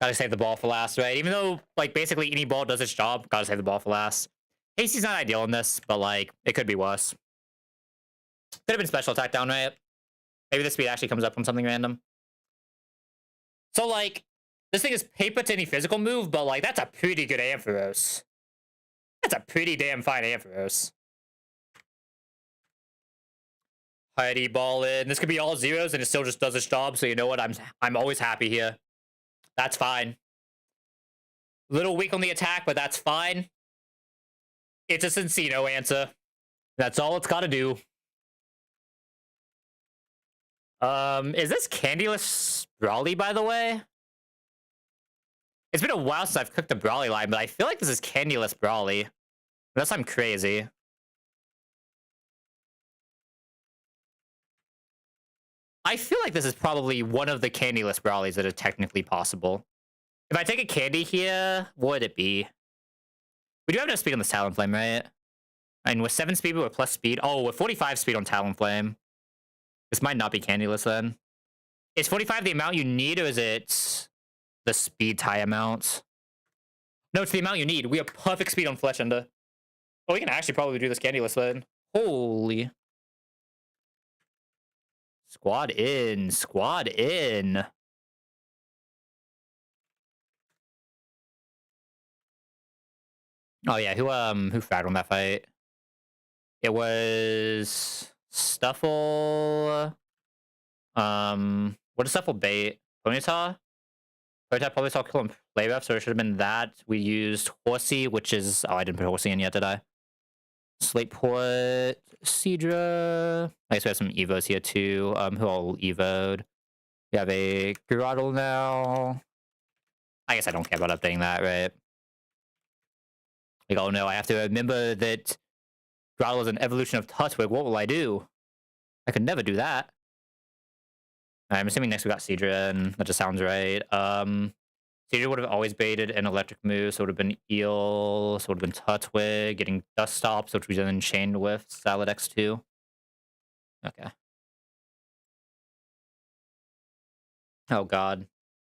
Gotta save the ball for last, right? Even though, like, basically any ball does its job, gotta save the ball for last. Hasty's not ideal in this, but, like, it could be worse. Could have been special attack down, right? Maybe the speed actually comes up from something random. So, like, this thing is paper to any physical move, but, like, that's a pretty good Ampharos. That's a pretty damn fine Ampharos. Heidi ball in. This could be all zeros, and it still just does its job, so you know what? I'm always happy here. That's fine. Little weak on the attack, but that's fine. It's a Cincino answer. That's all it's got to do. Is this Candyless Brawly, by the way? It's been a while since I've cooked a Brawly line, but I feel like this is Candyless Brawly. Unless I'm crazy. I feel like this is probably one of the Candyless Brawlies that are technically possible. If I take a candy here, what would it be? We do have no speed on this Talonflame, right? And with 7 speed, with plus speed. Oh, with 45 speed on Talonflame. This might not be Candyless then. Is 45 the amount you need, or is it the speed tie amount? No, it's the amount you need. We have perfect speed on Fletchender. Oh, we can actually probably do this Candyless then. Holy. Squad in. Squad in. Oh yeah, who fragged on that fight? It was Stuffle. What does Stuffle bait? Ponyta? Ponyta probably saw kill him play rep, so it should have been that. We used Horsey, which is I didn't put Horsey in yet, did I? Slate put Seadra. I guess we have some Evos here too. Who all Evo'd? We have a Groddle now. I guess I don't care about updating that, right? Like, oh no, I have to remember that Groddle is an evolution of Tutwig. What will I do? I could never do that. I'm assuming next we got Seadra, and that just sounds right. Seadra would have always baited an electric move, so it would have been Eel, so it would have been Tutwig, getting Dust Stops, which we then chained with Salad X2. Okay. Oh god.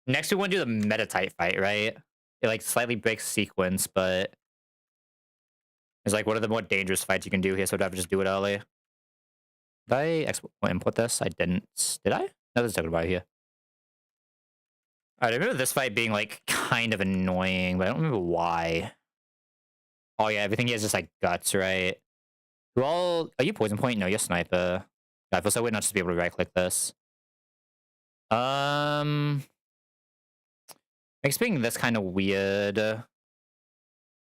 Next we want to do the Meta-type fight, right? It like slightly breaks sequence, but it's like one of the more dangerous fights you can do here, so I'd have to just do it early. Did I input this? I didn't. Did I? No, there's a token about here. Alright, I remember this fight being like kind of annoying, but I don't remember why. Oh yeah, everything here is just like guts, right? Who all are you poison point? No, you're sniper. I feel so weird not just be able to right click this. Makes being this kind of weird. I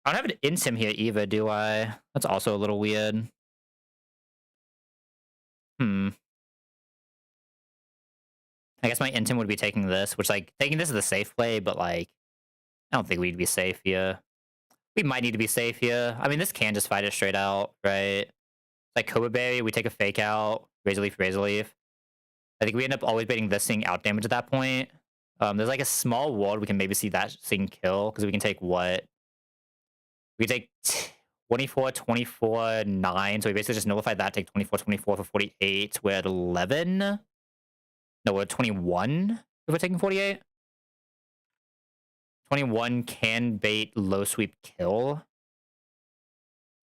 don't have an insim here either, do I? That's also a little weird. I guess my intim would be taking this, which, like, taking this is the safe play, but, like, I don't think we'd be safe here. We might need to be safe here. I mean, this can just fight it straight out, right? Like, Cobra Berry, we take a fake out, Razor Leaf, Razor Leaf. I think we end up always baiting this thing out damage at that point. There's, like, a small ward we can maybe see that thing kill, because we can take what? We take 24, 24, 9, so we basically just nullified that, take 24, 24 for 48. We're at 11? No, we're at 21 if we're taking 48. 21 can bait low sweep kill.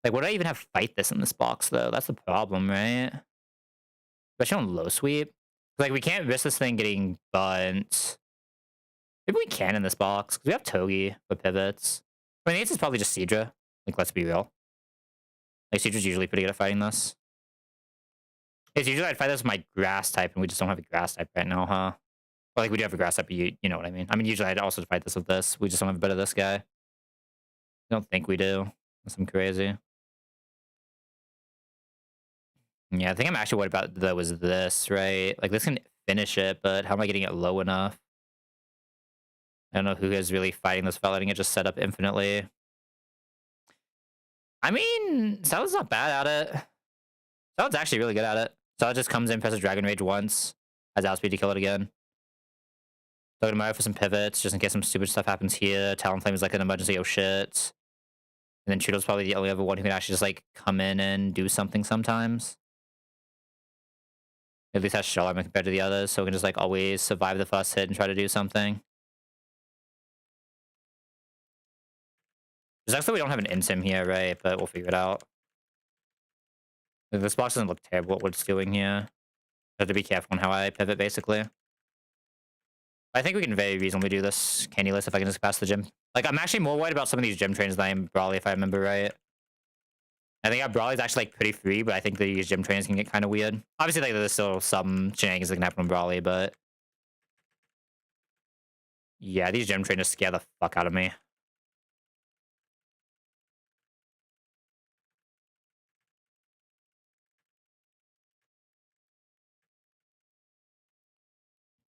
Like, would I even have fight this in this box, though? That's the problem, right? Especially on low sweep. Like, we can't risk this thing getting burnt. Maybe we can in this box, because we have Togi with pivots. I mean, this is probably just Seadra. Like, let's be real. Like, Seadra's usually pretty good at fighting this. It's usually I'd fight this with my grass type, and we just don't have a grass type right now, huh? Well, like, we do have a grass type, but you know what I mean. I mean, usually I'd also fight this with this. We just don't have a bit of this guy. I don't think we do. Unless I'm crazy. Yeah, I think I'm actually worried about, though, is this, right? Like, this can finish it, but how am I getting it low enough? I don't know who is really fighting this without letting it just set up infinitely. I mean, Salad's not bad at it. Salad's actually really good at it. Salad just comes in, presses Dragon Rage once. Has outspeed to kill it again. So tomorrow for some pivots, just in case some stupid stuff happens here. Talonflame is like an emergency, oh shit. And then Chudo's probably the only other one who can actually just like come in and do something sometimes. At least has Shell Armor compared to the others, so we can just like always survive the first hit and try to do something. There's actually we don't have an Insim here, right? But we'll figure it out. This box doesn't look terrible what it's doing here. I have to be careful on how I pivot, basically. I think we can very reasonably do this candyless if I can just pass the gym. Like, I'm actually more worried about some of these gym trains than I am Brawly, if I remember right. I think Brawly's actually, like, pretty free, but I think these gym trains can get kind of weird. Obviously, like, there's still some shenanigans that can happen on Brawly, but... yeah, these gym trainers scare the fuck out of me.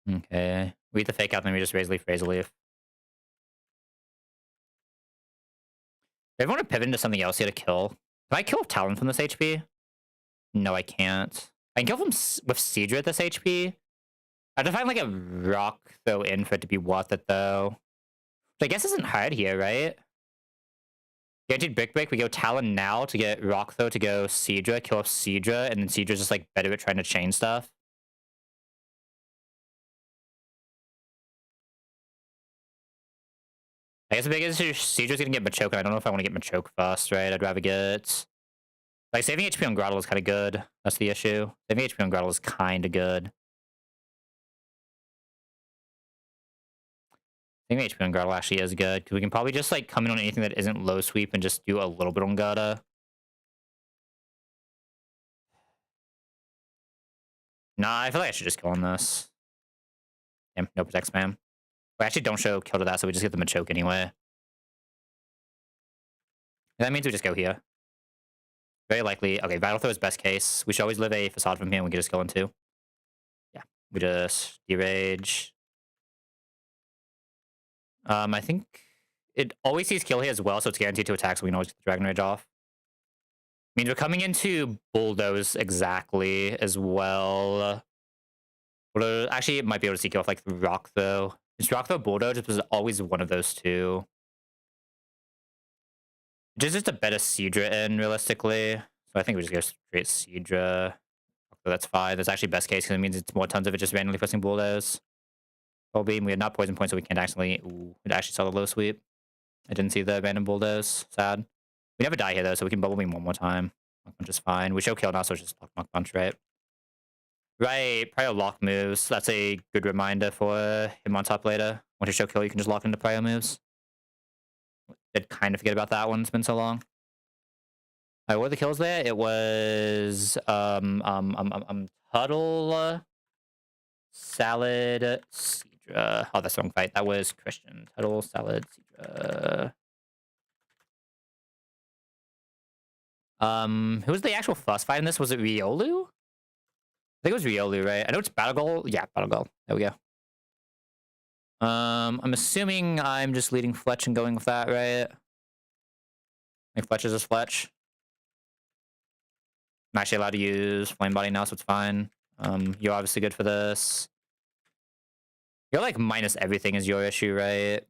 Okay. We get the fake out, then we just raise leaf, raise a leaf. Do I want to pivot into something else here to kill? Can I kill Talon from this HP? No, I can't. I can kill him with Seadra at this HP. I have to find like a rock though in for it to be worth it though. Which I guess isn't hard here, right? Guaranteed Brick Break, we go Talon now to get rock though to go Seadra, kill off Seadra, and then Seadra's just like better at trying to chain stuff. I guess the biggest issue Seadra's gonna get Machoke, and I don't know if I want to get Machoke first, right? I'd rather get... like, saving HP on Grottle is kind of good. That's the issue. Saving HP on Grottle is kind of good. Saving HP on Grottle actually is good, because we can probably just, like, come in on anything that isn't low sweep and just do a little bit on Gata. Nah, I feel like I should just kill on this. Damn, no protect spam. We actually don't show kill to that, so we just get the Machoke anyway. And that means we just go here. Very likely. Okay, Vital Throw is best case. We should always live a Facade from here, and we can just go in two. Yeah, we just derage. I think it always sees kill here as well, so it's guaranteed to attack, so we can always get the Dragon Rage off. Means we're coming into Bulldoze exactly as well. Actually, it might be able to see kill off like Rock though. It's Rock though Bulldoze, it was always one of those two. Just a better Seadra in, realistically. So I think we just go straight Seadra. So that's fine. That's actually best case because it means it's more tons of it just randomly pressing Bulldoze. Full beam. We had not poison points, so we can't actually. Ooh, it actually saw the low sweep. I didn't see the random Bulldoze. Sad. We never die here though, so we can bubble beam one more time. Knock punch is fine. We show kill now, so it's just knock punch, right? Right. Prior lock moves. That's a good reminder for him on top later. Once you show kill, you can just lock into prior moves. Did kind of forget about that one. It's been so long. What were the kills there? It was Tuttle, Salad, Seadra. Oh, that's the wrong fight. That was Christian. Tuttle, Salad, Seadra. Who was the actual first fight in this? Was it Riolu? I think it was Riolu, right? I know it's Battle Goal. Yeah, Battle Goal. There we go. I'm assuming I'm just leading Fletch and going with that, right? Like Fletch is just Fletch. I'm actually allowed to use Flame Body now, so it's fine. You're obviously good for this. You're like minus everything is your issue, right?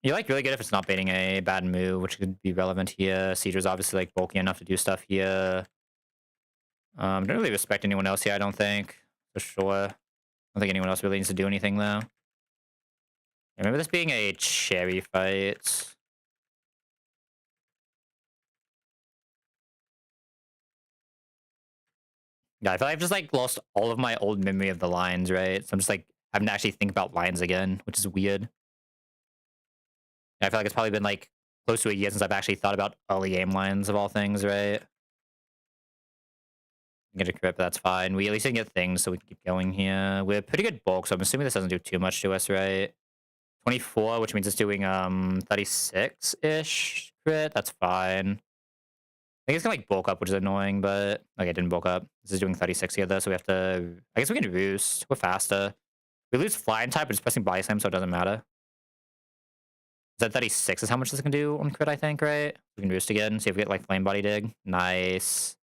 You're like really good if it's not baiting a bad move, which could be relevant here. Seadra's obviously like bulky enough to do stuff here. Don't really respect anyone else here, I don't think. For sure. I don't think anyone else really needs to do anything though. I remember this being a cherry fight. Yeah, I feel like I've just like lost all of my old memory of the lines, right? So I'm just like having to actually think about lines again, which is weird. I feel like it's probably been like close to a year since I've actually thought about early game lines of all things, right? Get a crit, but that's fine. We at least can get things, so we can keep going here. We have pretty good bulk, so I'm assuming this doesn't do too much to us, right? 24, which means it's doing 36-ish crit. That's fine. I think it's gonna like bulk up, which is annoying, but okay, it didn't bulk up. This is doing 36 here though, so we have to. I guess we can roost. We're faster. We lose flying type, but it's pressing body slam, so it doesn't matter. Is that 36 is how much this can do on crit, I think, right? We can roost again, see if we get like flame body dig. Nice.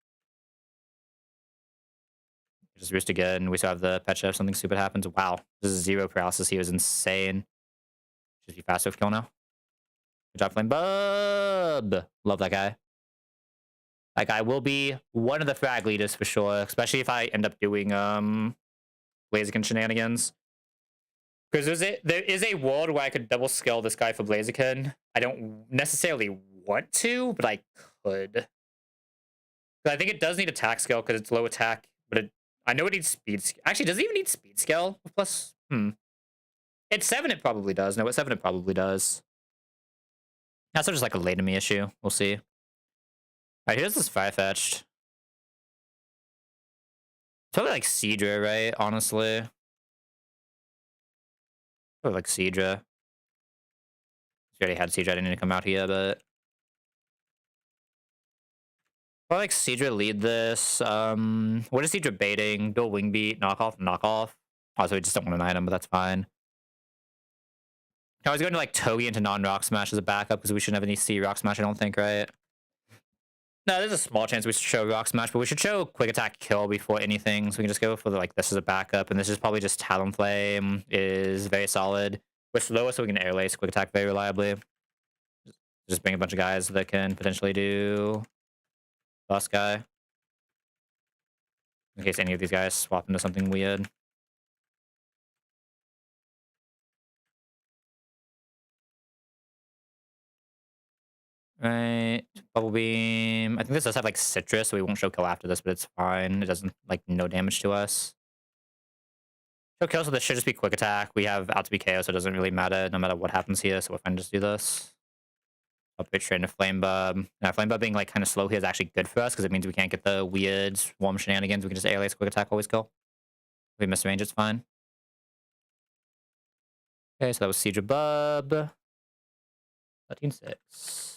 Just roost again. We still have the pet chef. Something stupid happens. Wow. This is 0 paralysis here is insane. Just be faster with kill now. Good job, Flame Bub. Love that guy. That guy will be one of the frag leaders for sure, especially if I end up doing Blaziken shenanigans. Because there is a world where I could double skill this guy for Blaziken. I don't necessarily want to, but I could. I think it does need attack skill because it's low attack, but I know it needs speed. Actually, does it even need speed skill? Plus, At 7, it probably does. No, at 7, it probably does. That's just like a late to me issue. We'll see. All right, here's this Firefetched. Totally like Seadra, right? Honestly. Totally like Seadra. We already had Seadra. I didn't need to come out here, but I like Seadra lead this. What is Seadra baiting? Dual wing beat, knockoff, knockoff. Also, we just don't want an item, but that's fine. I was going to like Togi into non-rock smash as a backup because we shouldn't have any C rock smash, I don't think, right? No, there's a small chance we should show rock smash, but we should show quick attack kill before anything. So we can just go for like this as a backup, and this is probably just Talonflame is very solid. We're slower, so we can air lace quick attack very reliably. Just bring a bunch of guys that can potentially do boss guy. In case any of these guys swap into something weird. Right. Bubble Beam. I think this does have like Citrus, so we won't show kill after this, but it's fine. It doesn't like no damage to us. Show kill, so this should just be quick attack. We have out to be KO, so it doesn't really matter no matter what happens here, so we're fine to just do this. Upgrade straight into Flame Bub. Now, Flame Bub being like kind of slow here is actually good for us because it means we can't get the weird swarm shenanigans. We can just air lace quick attack, always kill. If we miss range, it's fine. Okay, so that was Seadra Bub. 13-6.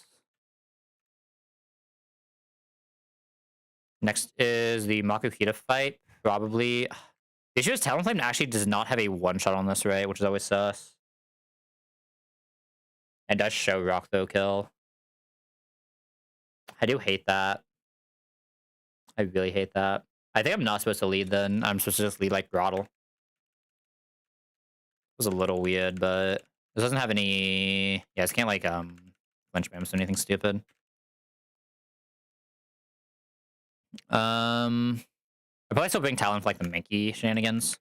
Next is the Makuhita fight. Probably. The issue is Talonflame actually does not have a one-shot on this, right? Which is always sus. And does show rock, though, kill. I do hate that. I really hate that. I think I'm not supposed to lead, then. I'm supposed to just lead like Grottle. It was a little weird, but this doesn't have any... Yeah, this can't, like, flinch bams or anything stupid. I'd probably still bring Talon for, like, the Minky shenanigans.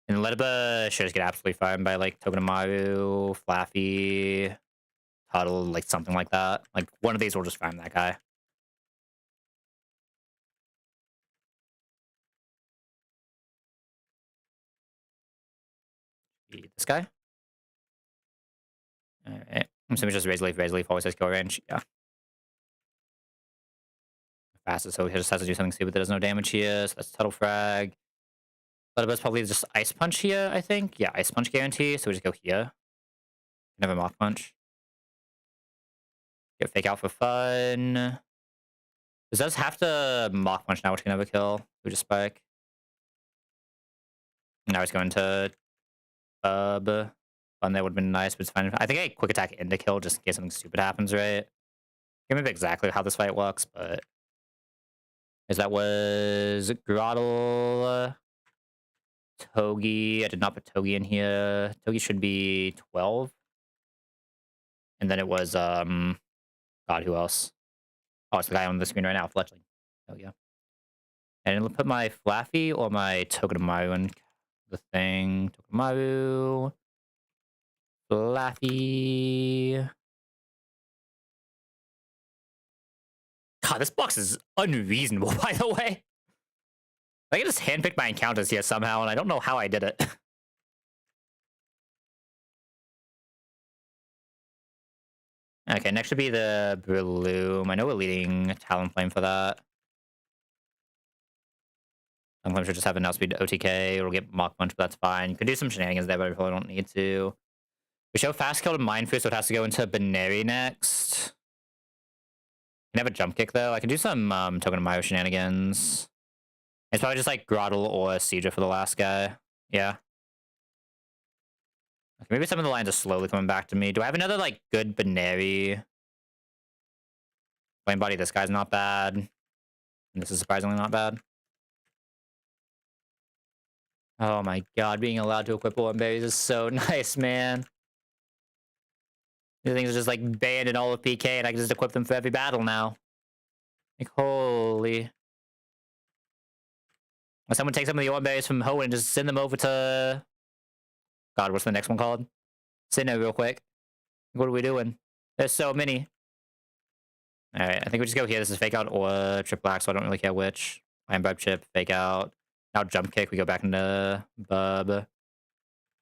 And Ledaba should just get absolutely farmed by, like, Togedemaru, Flaffy, Tuttle, like, something like that. Like, one of these will just farm that guy. This guy? Alright. I'm assuming it's just Razor Leaf always has kill range. Yeah. Fastest, so he just has to do something stupid that does no damage here. So that's Tuttle Frag. Ledabuzz probably just Ice Punch here, I think. Yeah, Ice Punch guarantee. So we just go here. Can have a Mock Punch. Get Fake Out for fun. This does have to Mock Punch now, which can never kill. We just Spike. Now he's going to Fun. That would have been nice, but it's fine. I think I quick attack into kill just in case something stupid happens, right? I can't remember exactly how this fight works, but as that was Grottle, Togi. I did not put Togi in here. Togi should be 12. And then it was God, who else? Oh, it's the guy on the screen right now, Fletchling. Oh yeah. And I'll put my Flaffy or my Togedemaru in the thing. Togedemaru. Flaffy. God, this box is unreasonable, by the way. I can just handpick my encounters here somehow, and I don't know how I did it. Okay, next should be the Breloom. I know we're leading Talonflame for that. Talonflame should just have an outspeed OTK. It'll get Mock Punch, but that's fine. You could do some shenanigans there, but I probably don't need to. We show Fast Kill to Mindfreeze, so it has to go into Baneri next. Can have a Jump Kick, though. I can do some Togedemaru shenanigans. It's probably just like Grottle or Seadra for the last guy. Yeah. Okay, maybe some of the lines are slowly coming back to me. Do I have another, like, good Baneri? Flame Body, this guy's not bad. And this is surprisingly not bad. Oh my god, being allowed to equip one berries is so nice, man. These things are just like banned in all of PK, and I can just equip them for every battle now. Like, holy. When someone takes some of the orb berries from Hoenn and just send them over to... God, what's the next one called? Send it real quick. What are we doing? There's so many. Alright, I think we just go here. This is fake out or trip black, so I don't really care which. Iron bribe chip, fake out. Now jump kick, we go back into bub.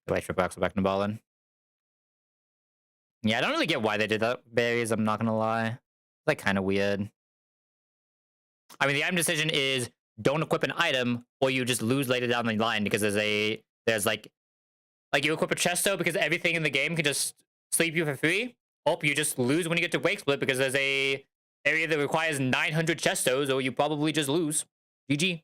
Like trip black, so back into ballin'. Yeah, I don't really get why they did that berries, I'm not gonna lie. It's like kind of weird. I mean, the item decision is don't equip an item or you just lose later down the line because there's like you equip a chesto because everything in the game can just sleep you for free. Or you just lose when you get to wake split because there's a area that requires 900 chestos, or you probably just lose. GG.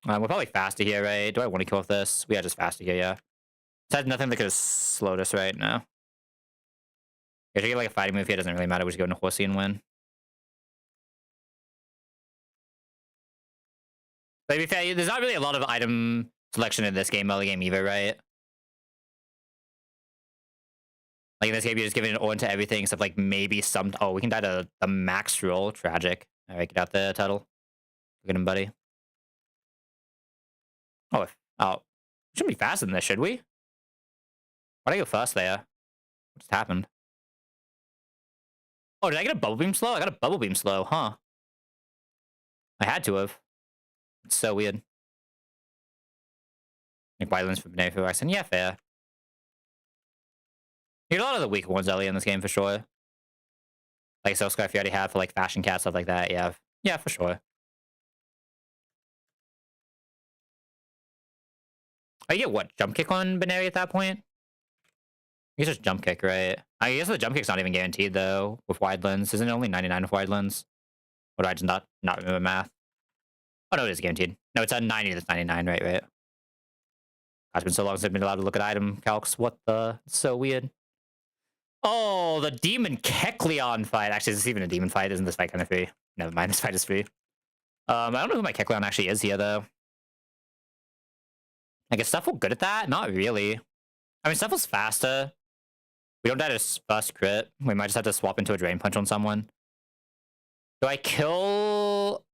We're probably faster here, right? Do I want to kill with this? We are just faster here, yeah. It has nothing that could have slowed us right now. If you get like a fighting move here, it doesn't really matter. We just go into Horsey and win. But to be fair, there's not really a lot of item selection in this game, early game either, right? Like in this game, you're just giving an on to everything, except like maybe some... Oh, we can die to the max roll. Tragic. All right, get out the Tuttle. Look at him, buddy. Oh, we shouldn't be faster than this, should we? Why'd I go first there? What just happened? Oh, did I get a bubble beam slow? I got a bubble beam slow, huh? I had to have. It's so weird. Like violence for Benefic accent. Yeah, fair. You get a lot of the weak ones early in this game for sure. Like Silk Scarf you already have for like Fashion Cat, stuff like that. Yeah. Yeah, for sure. Oh, you get what? Jump kick on Benary at that point? You just jump kick, right? I guess the jump kick's not even guaranteed though with wide lens. Isn't it only 99 with wide lens? Or do I just not remember math? Oh no, it is guaranteed. No, it's a 90 that's 99, right? God, it's been so long since I've been allowed to look at item calcs. What the? It's so weird. Oh, the Demon Kecleon fight. Actually, is this even a demon fight? Isn't this fight kind of free? Never mind, this fight is free. I don't know who my Kecleon actually is here, though. I guess Stuffle good at that? Not really. I mean, Stuffle's faster. We don't die to first crit. We might just have to swap into a Drain Punch on someone. Do I kill...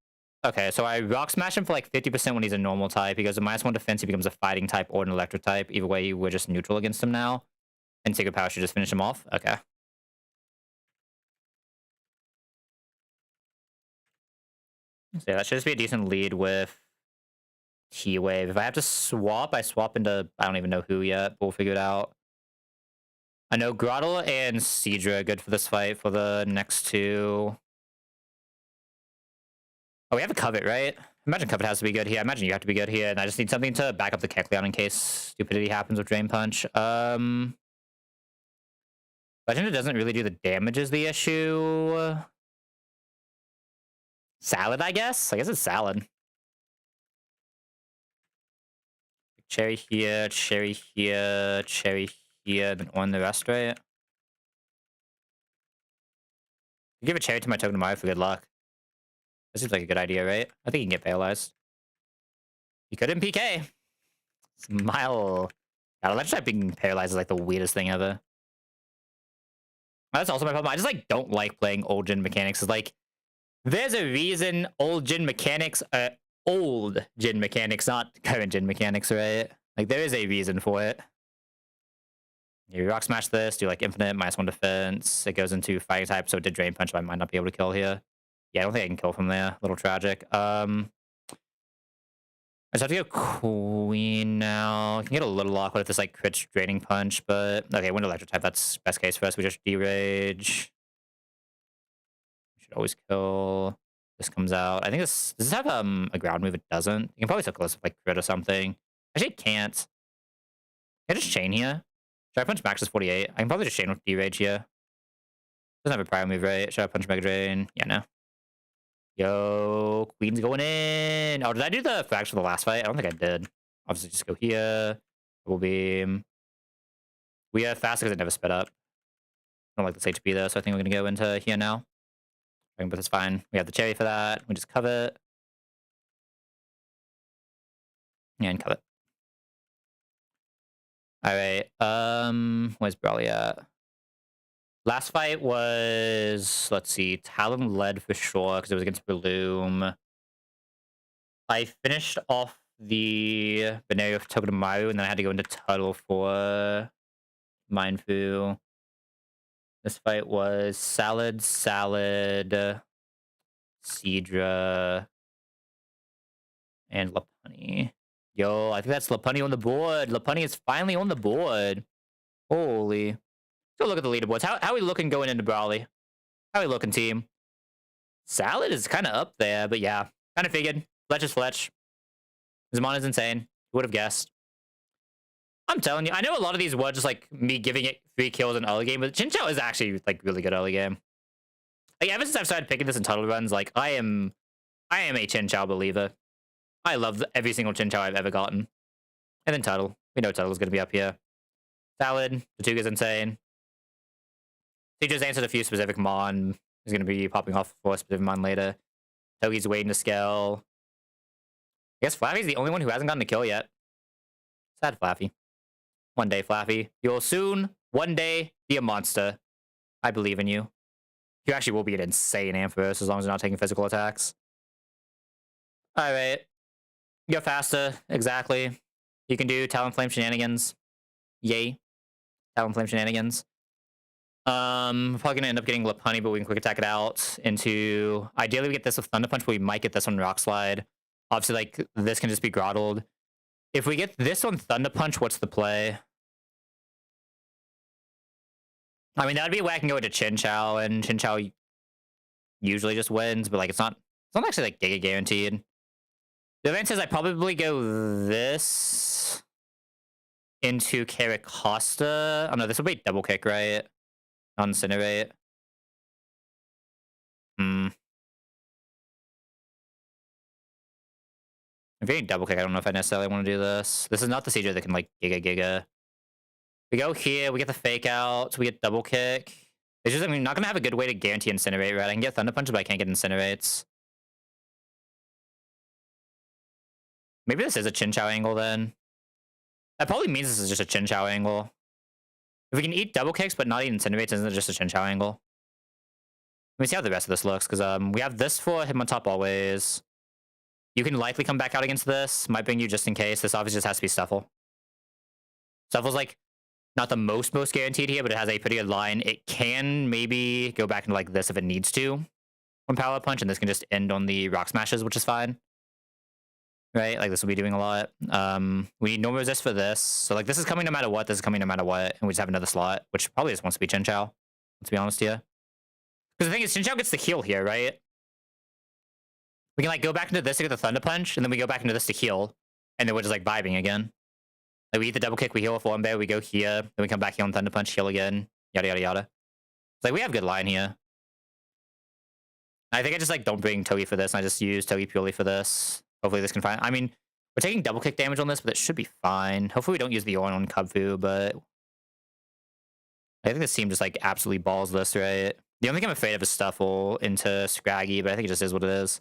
Okay, so I Rock Smash him for like 50% when he's a normal type. He goes a -1 defense, he becomes a fighting type or an electric type. Either way, we're just neutral against him now. And Sacred Power should just finish him off. Okay. So yeah, that should just be a decent lead with T-Wave. If I have to swap, I swap into... I don't even know who yet, but we'll figure it out. I know Grottle and Seadra are good for this fight for the next two. Oh, we have a Covet, right? Imagine Covet has to be good here. I imagine you have to be good here, and I just need something to back up the Kecleon in case stupidity happens with Drain Punch. Legend doesn't really do the damage is the issue. Salad, I guess? I guess it's Salad. Cherry here, Cherry here, Cherry here, then on the rest, right? Give a Cherry to my Togedemaru for good luck. That seems like a good idea, right? I think he can get paralyzed. He could in PK. Smile. God, electric type being paralyzed is like the weirdest thing ever. That's also my problem. I just like don't like playing old gen mechanics. It's like there's a reason old gen mechanics are old gen mechanics, not current gen mechanics, right? Like there is a reason for it. You rock smash this, do like infinite -1 defense. It goes into fighting type, so it did Drain Punch, but I might not be able to kill here. Yeah, I don't think I can kill from there. A little tragic. I just have to go Queen now. I can get a little awkward if this like crits Draining Punch, but okay, Wind Electric type, that's best case for us. We just derage. We should always kill. This comes out. I think this does this have a ground move? It doesn't. You can probably still kill this with like crit or something. Actually, it can't. Can I just chain here? Should I punch max is 48? I can probably just chain with derage here. Doesn't have a prior move, right? Should I punch Mega Drain? Yeah, no. Yo, Queen's going in. Oh, did I do the frags for the last fight? I don't think I did. Obviously, just go here. Double beam. We have fast because it never sped up. I don't like this HP though, so I think we're gonna go into here now. But it's fine. We have the cherry for that. We just covet. Yeah, and cut it. Alright, where's Brawly at? Last fight was, let's see, Talon led for sure, because it was against Bloom. I finished off the Benario of Togedemaru, and then I had to go into Tuttle for Mindfu. This fight was Salad, Seadra, and Lopunny. Yo, I think that's Lopunny on the board. Lopunny is finally on the board. Holy. Go look at the leaderboards. How are we looking going into Brawly? How are we looking, team? Salad is kind of up there, but yeah. Kind of figured. Fletch is Fletch. Zaman is insane. Would have guessed. I'm telling you, I know a lot of these were just like me giving it 3 kills in early game, but Chinchou is actually like really good early game. Like ever since I've started picking this in title runs, like I am a Chinchou believer. I love every single Chinchou I've ever gotten. And then Tuttle. We know Tuttle's gonna be up here. Salad, Tatuga's insane. He just answered a few specific Mon. He's gonna be popping off for a specific Mon later. Togi's waiting to scale. I guess Flaffy's the only one who hasn't gotten a kill yet. Sad Flaffy. One day, Flaffy. You'll soon, one day, be a monster. I believe in you. You actually will be an insane Ampharos as long as you're not taking physical attacks. Alright. You're faster. Exactly. You can do Talonflame shenanigans. Yay. Talonflame shenanigans. Probably gonna end up getting Lopunny, but we can quick attack it out into... Ideally, we get this with Thunder Punch, but we might get this on Rock Slide. Obviously, like, this can just be Groddled. If we get this on Thunder Punch, what's the play? I mean, that would be where I can go into Chinchou, and Chinchou usually just wins, but, like, it's not actually, like, Giga guaranteed. The event says I probably go this into Caracosta. Oh, no, this would be Double Kick, right? Non-Incinerate. If you're Double Kick, I don't know if I necessarily want to do this. This is not the Seadra that can, like, Giga. We go here, we get the Fake Out, we get Double Kick. It's just, I mean, not going to have a good way to guarantee Incinerate, right? I can get Thunder Punch, but I can't get Incinerates. Maybe this is a Chinchou angle, then. That probably means this is just a Chinchou angle. If we can eat Double Kicks, but not eat Incinerates, isn't it just a Chinchou angle? Let me see how the rest of this looks, because we have this for Hitmontop always. You can likely come back out against this. Might bring you just in case. This obviously just has to be Stuffle. Stuffle's like not the most guaranteed here, but it has a pretty good line. It can maybe go back into like this if it needs to on Power Punch, and this can just end on the Rock Smashes, which is fine. Right? Like this will be doing a lot. We need normal resist for this. So like this is coming no matter what. This is coming no matter what. And we just have another slot, which probably just wants to be Chinchou. Let's be honest here. Because the thing is, Chinchou gets the heal here, right? We can like go back into this to get the Thunder Punch, and then we go back into this to heal, and then we're just like vibing again. Like we eat the Double Kick, we heal with Form Bear, we go here, then we come back here on Thunder Punch, heal again, yada yada yada. It's like we have good line here. I think I just like don't bring Togi for this, and I just use Togi purely for this. Hopefully this can find. I mean, we're taking Double Kick damage on this, but it should be fine. Hopefully we don't use the Orn on Kubfu, but I think this team just like absolutely balls this, right? The only thing I'm afraid of is Stuffle into Scraggy, but I think it just is what it is.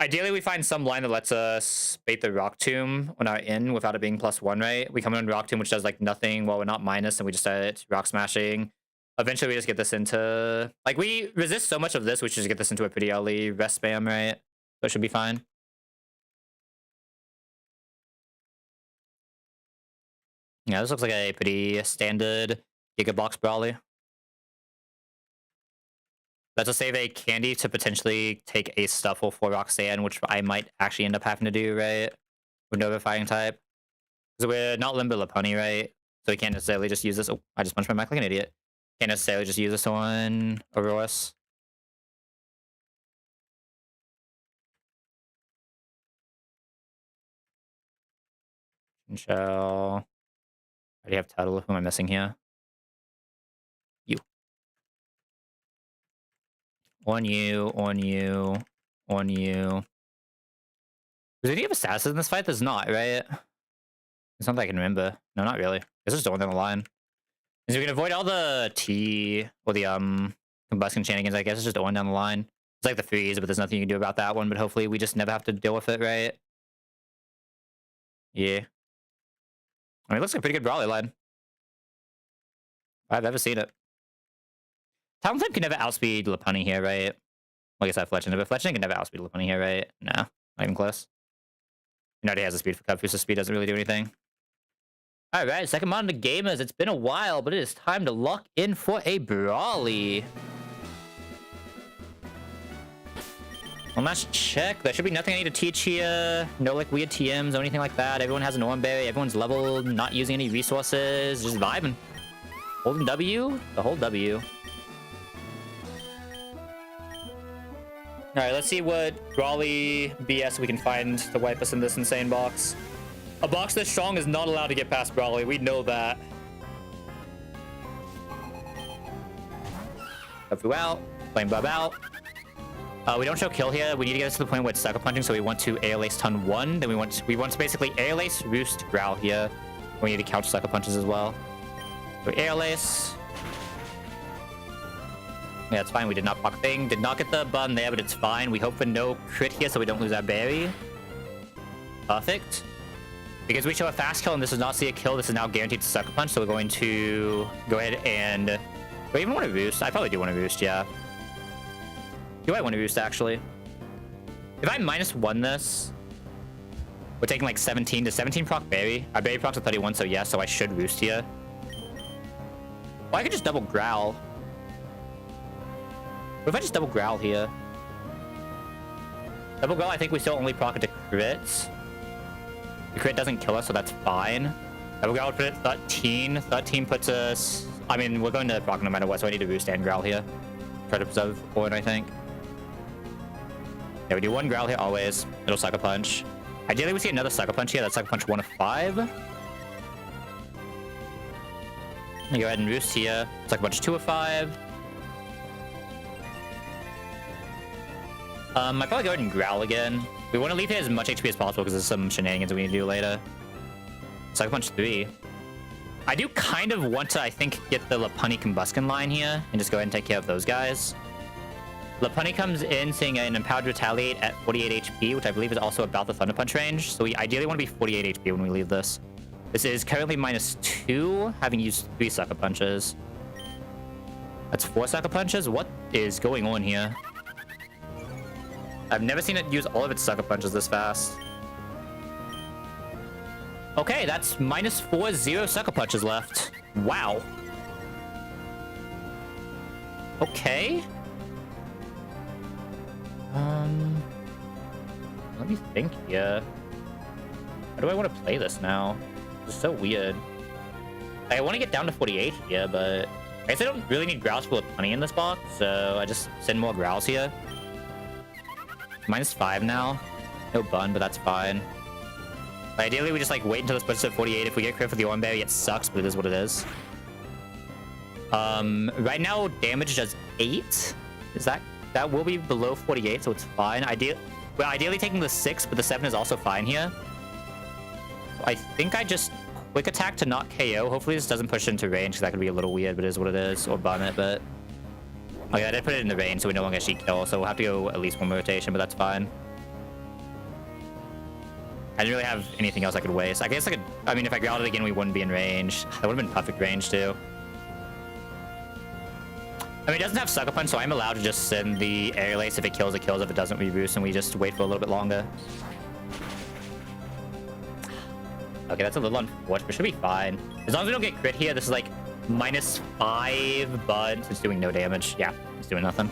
Ideally, we find some line that lets us bait the Rock Tomb on our in without it being +1, right? We come in on Rock Tomb, which does like nothing while we're not minus, and we just start Rock Smashing. Eventually, we just get this into... Like, we resist so much of this, we should just get this into a pretty early rest spam, right? So it should be fine. Yeah, this looks like a pretty standard Gigabox Brawly. Let's just save a Candy to potentially take a Stuffle for Roxanne, which I might actually end up having to do, right? With Nova Fighting type. Because we're not Limbo Lopunny, right? So we can't necessarily just use this. Oh, I just punched my mic like an idiot. Can't necessarily just use this on Auroras. Shell. I already have Tuttle. Who am I missing here? You. On you, on you, on you. Does any have assassins in this fight? There's not, right? It's not that I can remember. No, not really. It's just going down the line. So we can avoid all the T or the combustion shenanigans, I guess. It's just going down the line. It's like the freeze, but there's nothing you can do about that one. But hopefully we just never have to deal with it, right? Yeah. I mean, it looks like a pretty good Brawler line. I've ever seen it. Talonflame can never outspeed Lopunny here, right? Well, I guess I have Fletchling, but Fletchling can never outspeed Lopunny here, right? No, not even close. You know, he has a speed for Cubfu, so speed doesn't really do anything. All right, second mod to gamers. It's been a while, but it is time to lock in for a Brawly. Well, let's check. There should be nothing I need to teach here. No, like, weird TMs or anything like that. Everyone has an Oranberry. Everyone's leveled, not using any resources. Just vibing. Holding W? The whole W. Alright, let's see what Brawly BS we can find to wipe us in this insane box. A box this strong is not allowed to get past Brawly. We know that. Cubfu out. Flame Bub out. We don't show kill here. We need to get us to the point where it's Sucker Punching, so we want to Air Ace Ton 1. Then we want to basically Air Ace, Roost, Growl here. We need to count Sucker Punches as well. So Air Ace. Yeah, it's fine. We did not block thing. Did not get the bun there, but it's fine. We hope for no crit here so we don't lose our berry. Perfect. Because we show a fast kill and this does not see a kill, this is now guaranteed to Sucker Punch, so we're going to go ahead and... Do I even want to boost? I probably do want to boost, yeah. Do I want to boost, actually? If I -1 this, we're taking like 17 to 17 proc berry. Our berry procs are 31, so yeah, so I should boost here. Well, I could just double growl. What if I just double growl here? Double growl, I think we still only proc it to crits. The crit doesn't kill us, so that's fine. Double growl would put it 13. 13 puts us... I mean, we're going to proc no matter what, so I need to boost and growl here. Try to preserve point, I think. Yeah, we do one growl here always. It'll Sucker Punch. Ideally, we see another Sucker Punch here. That's Sucker Punch 1 of 5. Go ahead and boost here. Sucker Punch 2 of 5. I probably go ahead and growl again. We want to leave here as much HP as possible because there's some shenanigans we need to do later. Sucker Punch 3. I do kind of want to, I think, get the Lopunny Combuskin line here and just go ahead and take care of those guys. Lopunny comes in saying an Empowered Retaliate at 48 HP, which I believe is also about the Thunder Punch range. So we ideally want to be 48 HP when we leave this. This is currently -2, having used 3 Sucker Punches. That's 4 Sucker Punches? What is going on here? I've never seen it use all of its Sucker Punches this fast. Okay, that's -4, 0 Sucker Punches left. Wow. Okay. Let me think here. How do I want to play this now? It's so weird. I want to get down to 48 here, but I guess I don't really need growls for Lopunny in this box, so I just send more growls here. -5 now. No bun, but that's fine. But ideally, we just like wait until this puts it at 48. If we get crit for the Oranberry, it sucks, but it is what it is. Right now, damage does 8. Is that will be below 48, so it's fine. We're ideally taking the 6, but the 7 is also fine here. So I think I just quick attack to not KO. Hopefully this doesn't push into range, because that could be a little weird, but it is what it is. Or bun it, but... Okay, I did put it in the range, so we no longer sheet kill, so we'll have to go at least one more rotation, but that's fine. I didn't really have anything else I could waste. I guess I could... I mean, if I growled it again, we wouldn't be in range. That would have been perfect range, too. I mean, it doesn't have Sucker Punch, so I'm allowed to just send the Aerial Ace. If it kills, it kills. If it doesn't, we boost, and we just wait for a little bit longer. Okay, that's a little unfortunate, but should be fine. As long as we don't get crit here, this is like -5, but it's doing no damage. Yeah, it's doing nothing.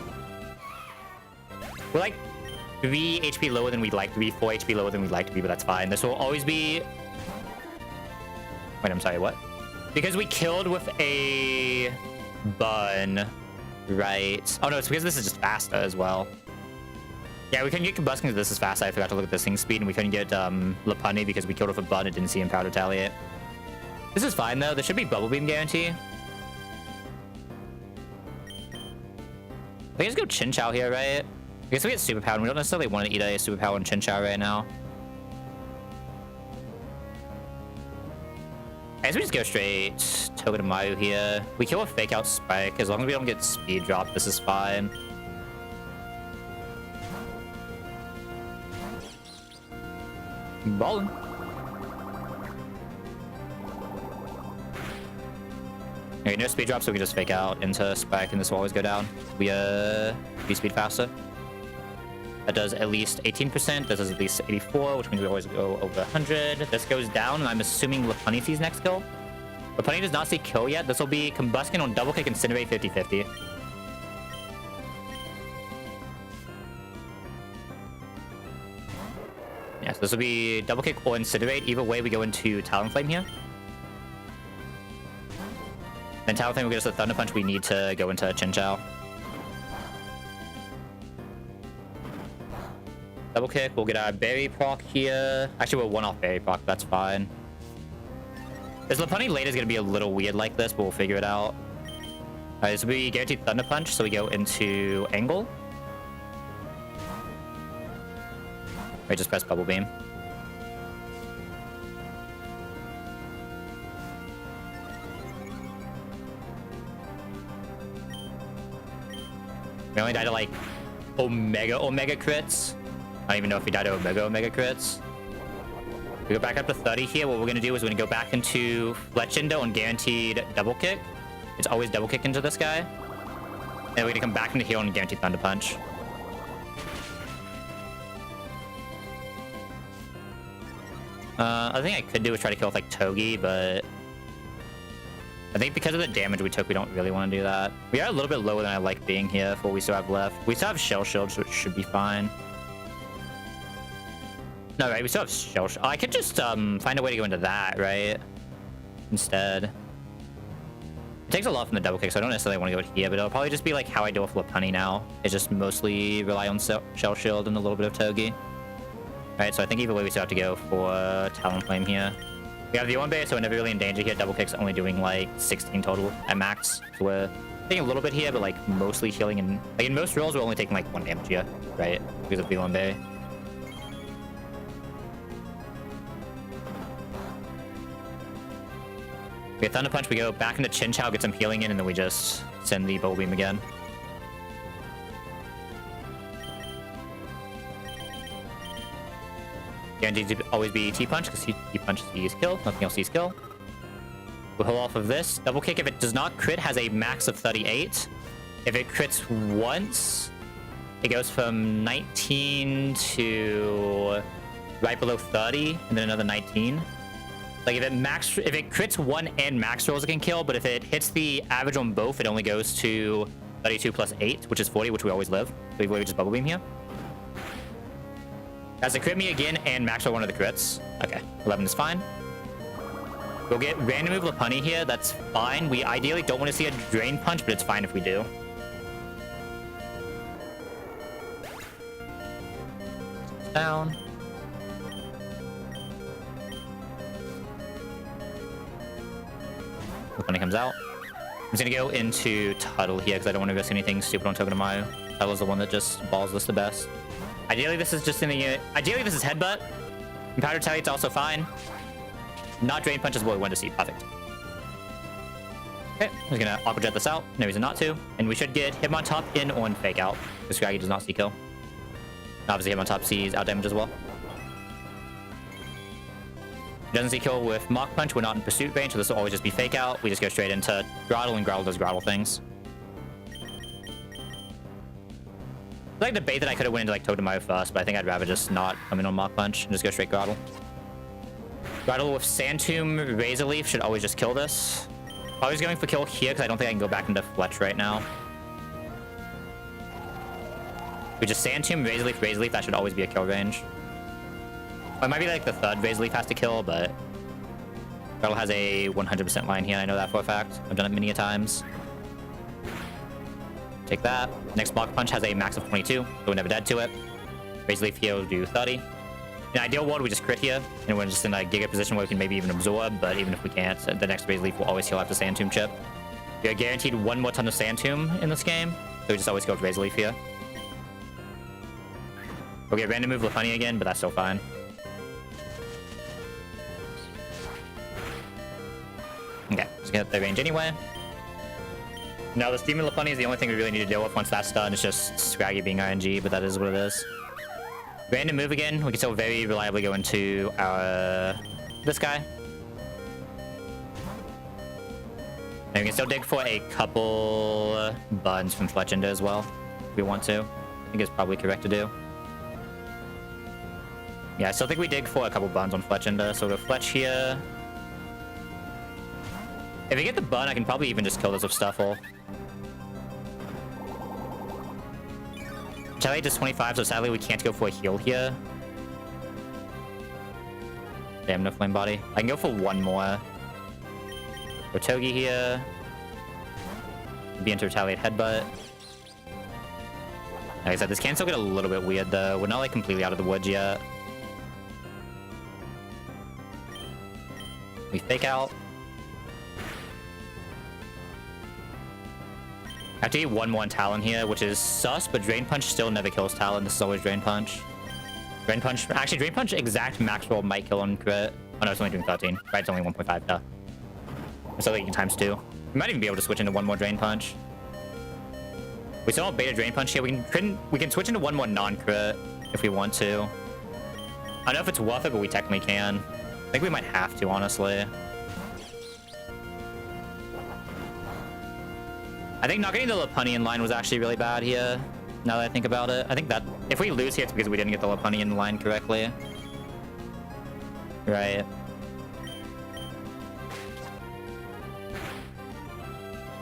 We're like 3 HP lower than we'd like to be, 4 HP lower than we'd like to be, but that's fine. This will always be... Wait, I'm sorry, what? Because we killed with a bun, right? Oh no, it's because this is just faster as well. Yeah, we couldn't get Combuskin because this is fast. I forgot to look at this thing's speed, and we couldn't get Lopunny because we killed with a bun and didn't see Empowered Retaliate. This is fine, though. There should be Bubble Beam guarantee. I guess go Chin Chow here, right? I guess we get Superpower, and we don't necessarily want to eat a Superpower and Chin Chow right now. I guess we just go straight Togedemaru here. We kill a Fake Out Spike. As long as we don't get Speed Drop, this is fine. Ballin'. Okay, no speed drop, so we can just fake out into spike, and this will always go down. We speed faster. That does at least 18%. This is at least 84, which means we always go over 100. This goes down, and I'm assuming Lapani sees next kill. Lapani does not see kill yet. This will be Combustion on double kick, incinerate 50-50. Yeah, so this will be double kick or incinerate. Either way, we go into Talonflame here. Then Talonflame will get us a Thunder Punch. We need to go into Chinchou. Double kick, we'll get our berry proc here. Actually, we'll one off berry proc, that's fine. This Lapani later is going to be a little weird like this, but we'll figure it out. Alright, this will be guaranteed Thunder Punch, so we go into Angle. Wait, just press Bubble Beam. We only died to like Omega crits. I don't even know if we died to Omega crits. We go back up to 30 here. What we're going to do is we're going to go back into Fletchindo and guaranteed double kick. It's always double kick into this guy. And we're going to come back into here and guaranteed Thunder Punch. I think I could do is try to kill with like Togi, but I think because of the damage we took, we don't really want to do that. We are a little bit lower than I like being here for what we still have left. We still have Shell Shield, so it should be fine. No, right, we still have Shell Shield. Oh, I could just find a way to go into that, right? Instead. It takes a lot from the double kick, so I don't necessarily want to go here, but it'll probably just be like how I deal with Lapani now. It's just mostly rely on Shell Shield and a little bit of Togi. Alright, so I think either way we still have to go for Talonflame here. We have the one base, so we're never really in danger here. Double kick's only doing like 16 total at max. So we're taking a little bit here, but like mostly healing. And like in most rolls, we're only taking like 1 damage here, right? Because of the one bay. We get Thunder Punch, we go back into Chinchou, get some healing in, and then we just send the Bubble Beam again. Guaranteed to always be T-Punch, because T-Punch sees kill, nothing else sees kill. We'll heal off of this. Double kick, if it does not crit, has a max of 38. If it crits once, it goes from 19 to right below 30, and then another 19. Like if it crits one and max rolls, it can kill, but if it hits the average on both, it only goes to 32 plus 8, which is 40, which we always live. So we just Bubble Beam here. Has to crit me again and max roll one of the crits. Okay, 11 is fine. We'll get random move Lapani here. That's fine. We ideally don't want to see a Drain Punch, but it's fine if we do. Down. Lapani comes out. I'm just gonna go into Tuttle here because I don't want to risk anything stupid on Togedemaru. Tuttle's the one that just balls this the best. Ideally, this is just in the... ideally, this is Headbutt. And Powder Retaliate's also fine. Not Drain Punch is what we want to see. Perfect. Okay, I'm just gonna Aqua Jet this out. No reason not to. And we should get Hitmontop in on Fake Out. Because Scraggy does not see kill. Obviously, Hitmontop sees out damage as well. He doesn't see kill with Mach Punch. We're not in pursuit range, so this will always just be Fake Out. We just go straight into Grottle, and Grottle does Grottle things. I like debate that I could have went into like Togedemaru first, but I think I'd rather just not come in on Mach Punch and just go straight Grottle. Grottle with Sand Tomb, Razor Leaf should always just kill this. Always going for kill here because I don't think I can go back into Fletch right now. We just Sand Tomb, Razor Leaf, that should always be a kill range. Or it might be like the third Razor Leaf has to kill, but Grottle has a 100% line here. I know that for a fact. I've done it many a times. Take that. Next Mach Punch has a max of 22, so we're never dead to it. Razor Leaf here will do 30. In an ideal world, we just crit here, and we're just in a Giga position where we can maybe even absorb, but even if we can't, the next Razor Leaf will always heal after Sand Tomb chip. We are guaranteed 1 more ton of Sand Tomb in this game, so we just always go with Razor Leaf here. We'll get random move Lapani again, but that's still fine. Okay, just get the range anyway. Now, this Demon Lapani is the only thing we really need to deal with. Once that's done, it's just Scraggy being RNG, but that is what it is. Random move again. We can still very reliably go into our... this guy. And we can still dig for a couple buns from Fletchender as well, if we want to. I think it's probably correct to do. Yeah, I still think we dig for a couple buns on Fletchender, so we'll Fletch here. If we get the bun, I can probably even just kill this with Stuffle. Retaliate is 25, so sadly we can't go for a heal here. Damn, no Flame Body. I can go for one more. Rotogi here. Be into Retaliate Headbutt. Like I said, this can still get a little bit weird, though. We're not, like, completely out of the woods yet. We Fake Out. I have to get one more on Talon here, which is sus, but Drain Punch still never kills Talon. This is always Drain Punch. Drain Punch... Actually, Drain Punch exact max roll might kill on crit. Oh, no, it's only doing 13. Right, it's only 1.5, duh. So like times 2. We might even be able to switch into one more Drain Punch. We still have Beta Drain Punch here. We can switch into one more non-crit if we want to. I don't know if it's worth it, but we technically can. I think we might have to, honestly. I think not getting the Lopunny in line was actually really bad here, now that I think about it. I think that if we lose here, it's because we didn't get the Lopunny in line correctly. Right.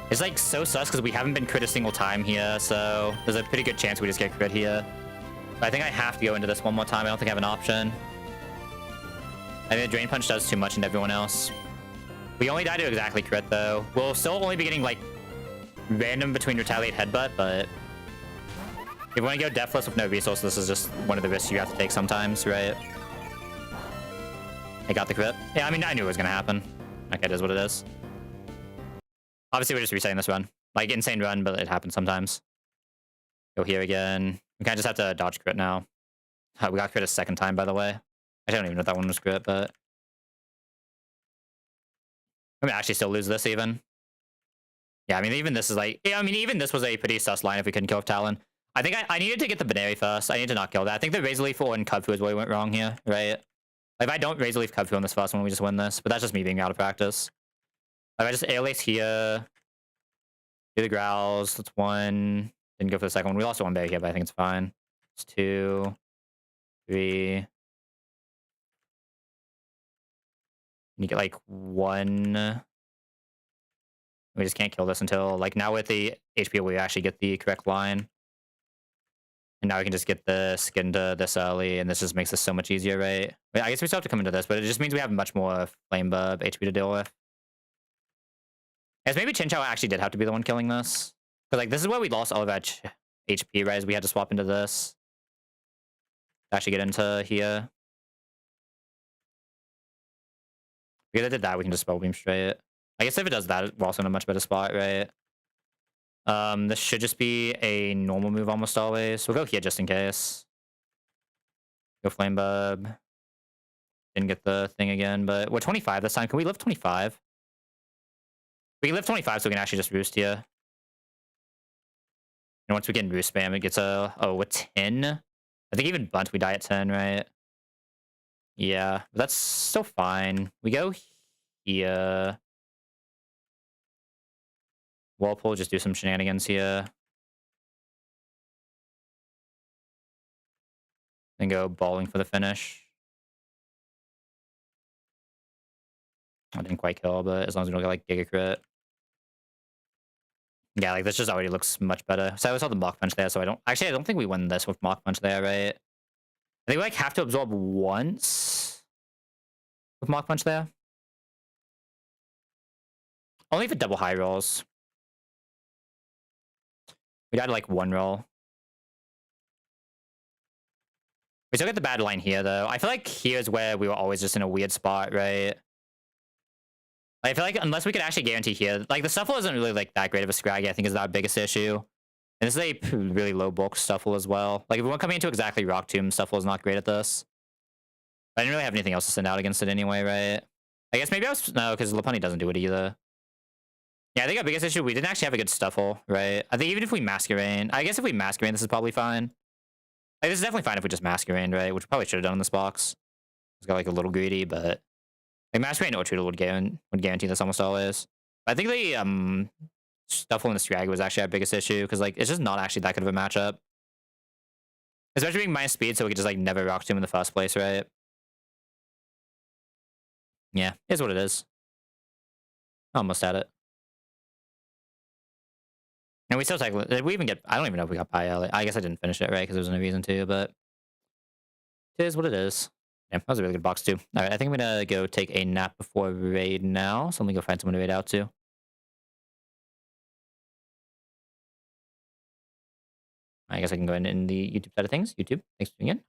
It's like so sus because we haven't been crit a single time here, so there's a pretty good chance we just get crit here. But I think I have to go into this one more time. I don't think I have an option. I think the Drain Punch does too much into everyone else. We only die to exactly crit, though. We'll still only be getting, like, random between Retaliate Headbutt, but if you want to go Deathless with no resource, this is just one of the risks you have to take sometimes, right? I got the crit. Yeah, I mean, I knew it was going to happen. Okay, it is what it is. Obviously, we're just resetting this run. Like, insane run, but it happens sometimes. Go here again. We kind of just have to dodge crit now. We got crit a second time, by the way. I don't even know if that one was crit, but... I mean, actually still lose this, even. Yeah, I mean, even this is like... Yeah, I mean, even this was a pretty sus line if we couldn't kill Talon. I think I needed to get the Baneri first. I need to not kill that. I think the Razor Leaf and Cubfu is where we went wrong here, right? Like, if I don't Razor Leaf Cubfu on this first one, we just win this. But that's just me being out of practice. Like, I just Airlace here. Do the Growls. That's one. Didn't go for the second one. We lost one berry here, but I think it's fine. It's 2, 3. You get, like, 1... We just can't kill this until, like, now with the HP, we actually get the correct line. And now we can just get the skin to this early, and this just makes this so much easier, right? I guess we still have to come into this, but it just means we have much more Flame Bulb HP to deal with. As maybe Chinchou actually did have to be the one killing this. Because, like, this is where we lost all of our HP, right? As we had to swap into this. To actually get into here. Because I did that, we can just Spell Beam straight. I guess if it does that, we're also in a much better spot, right? This should just be a normal move almost always. We'll go here just in case. Go Flame Bulb. Didn't get the thing again, but we're 25 this time. Can we live 25? We can live 25 so we can actually just Roost here. And once we get Roost spam, it gets a 10? I think even Bunt, we die at 10, right? Yeah, but that's still fine. We go here. Whirlpool, just do some shenanigans here. Then go Balling for the finish. I didn't quite kill, but as long as we don't get, like, Giga Crit. Yeah, like, this just already looks much better. So I saw the Mach Punch there, so I don't... Actually, I don't think we win this with Mach Punch there, right? I think we, like, have to absorb once with Mach Punch there. Only if it double high rolls. We died like 1 roll. We still get the bad line here, though. I feel like here's where we were always just in a weird spot, right? Like, I feel like unless we could actually guarantee here... Like, the Stuffle isn't really, like, that great of a Scraggy, I think, is our biggest issue. And this is a really low bulk Stuffle as well. Like, if we want coming into exactly Rock Tomb, Stuffle is not great at this. But I didn't really have anything else to send out against it anyway, right? I guess maybe I was... No, because Lopunny doesn't do it either. Yeah, I think our biggest issue, we didn't actually have a good Stuffle, right? I think even if we Masquerain... I guess if we Masquerain, this is probably fine. Like, this is definitely fine if we just Masquerain, right? Which we probably should have done in this box. It's got, like, a little greedy, but... Like, Masquerain or Toodle would guarantee this almost always. I think the Stuffle and the Scrag was actually our biggest issue because like it's just not actually that good of a matchup. Especially being minus speed, so we could just like never rock to him in the first place, right? Yeah, is what it is. Almost at it. And we still technically did we even get I don't even know if we got by I guess I didn't finish it, right? Because there was no reason to, but it is what it is. Yeah, that was a really good box too. All right, I think I'm gonna go take a nap before raid now. So let me go find someone to raid out to. I guess I can go in the YouTube side of things. YouTube, thanks for tuning in.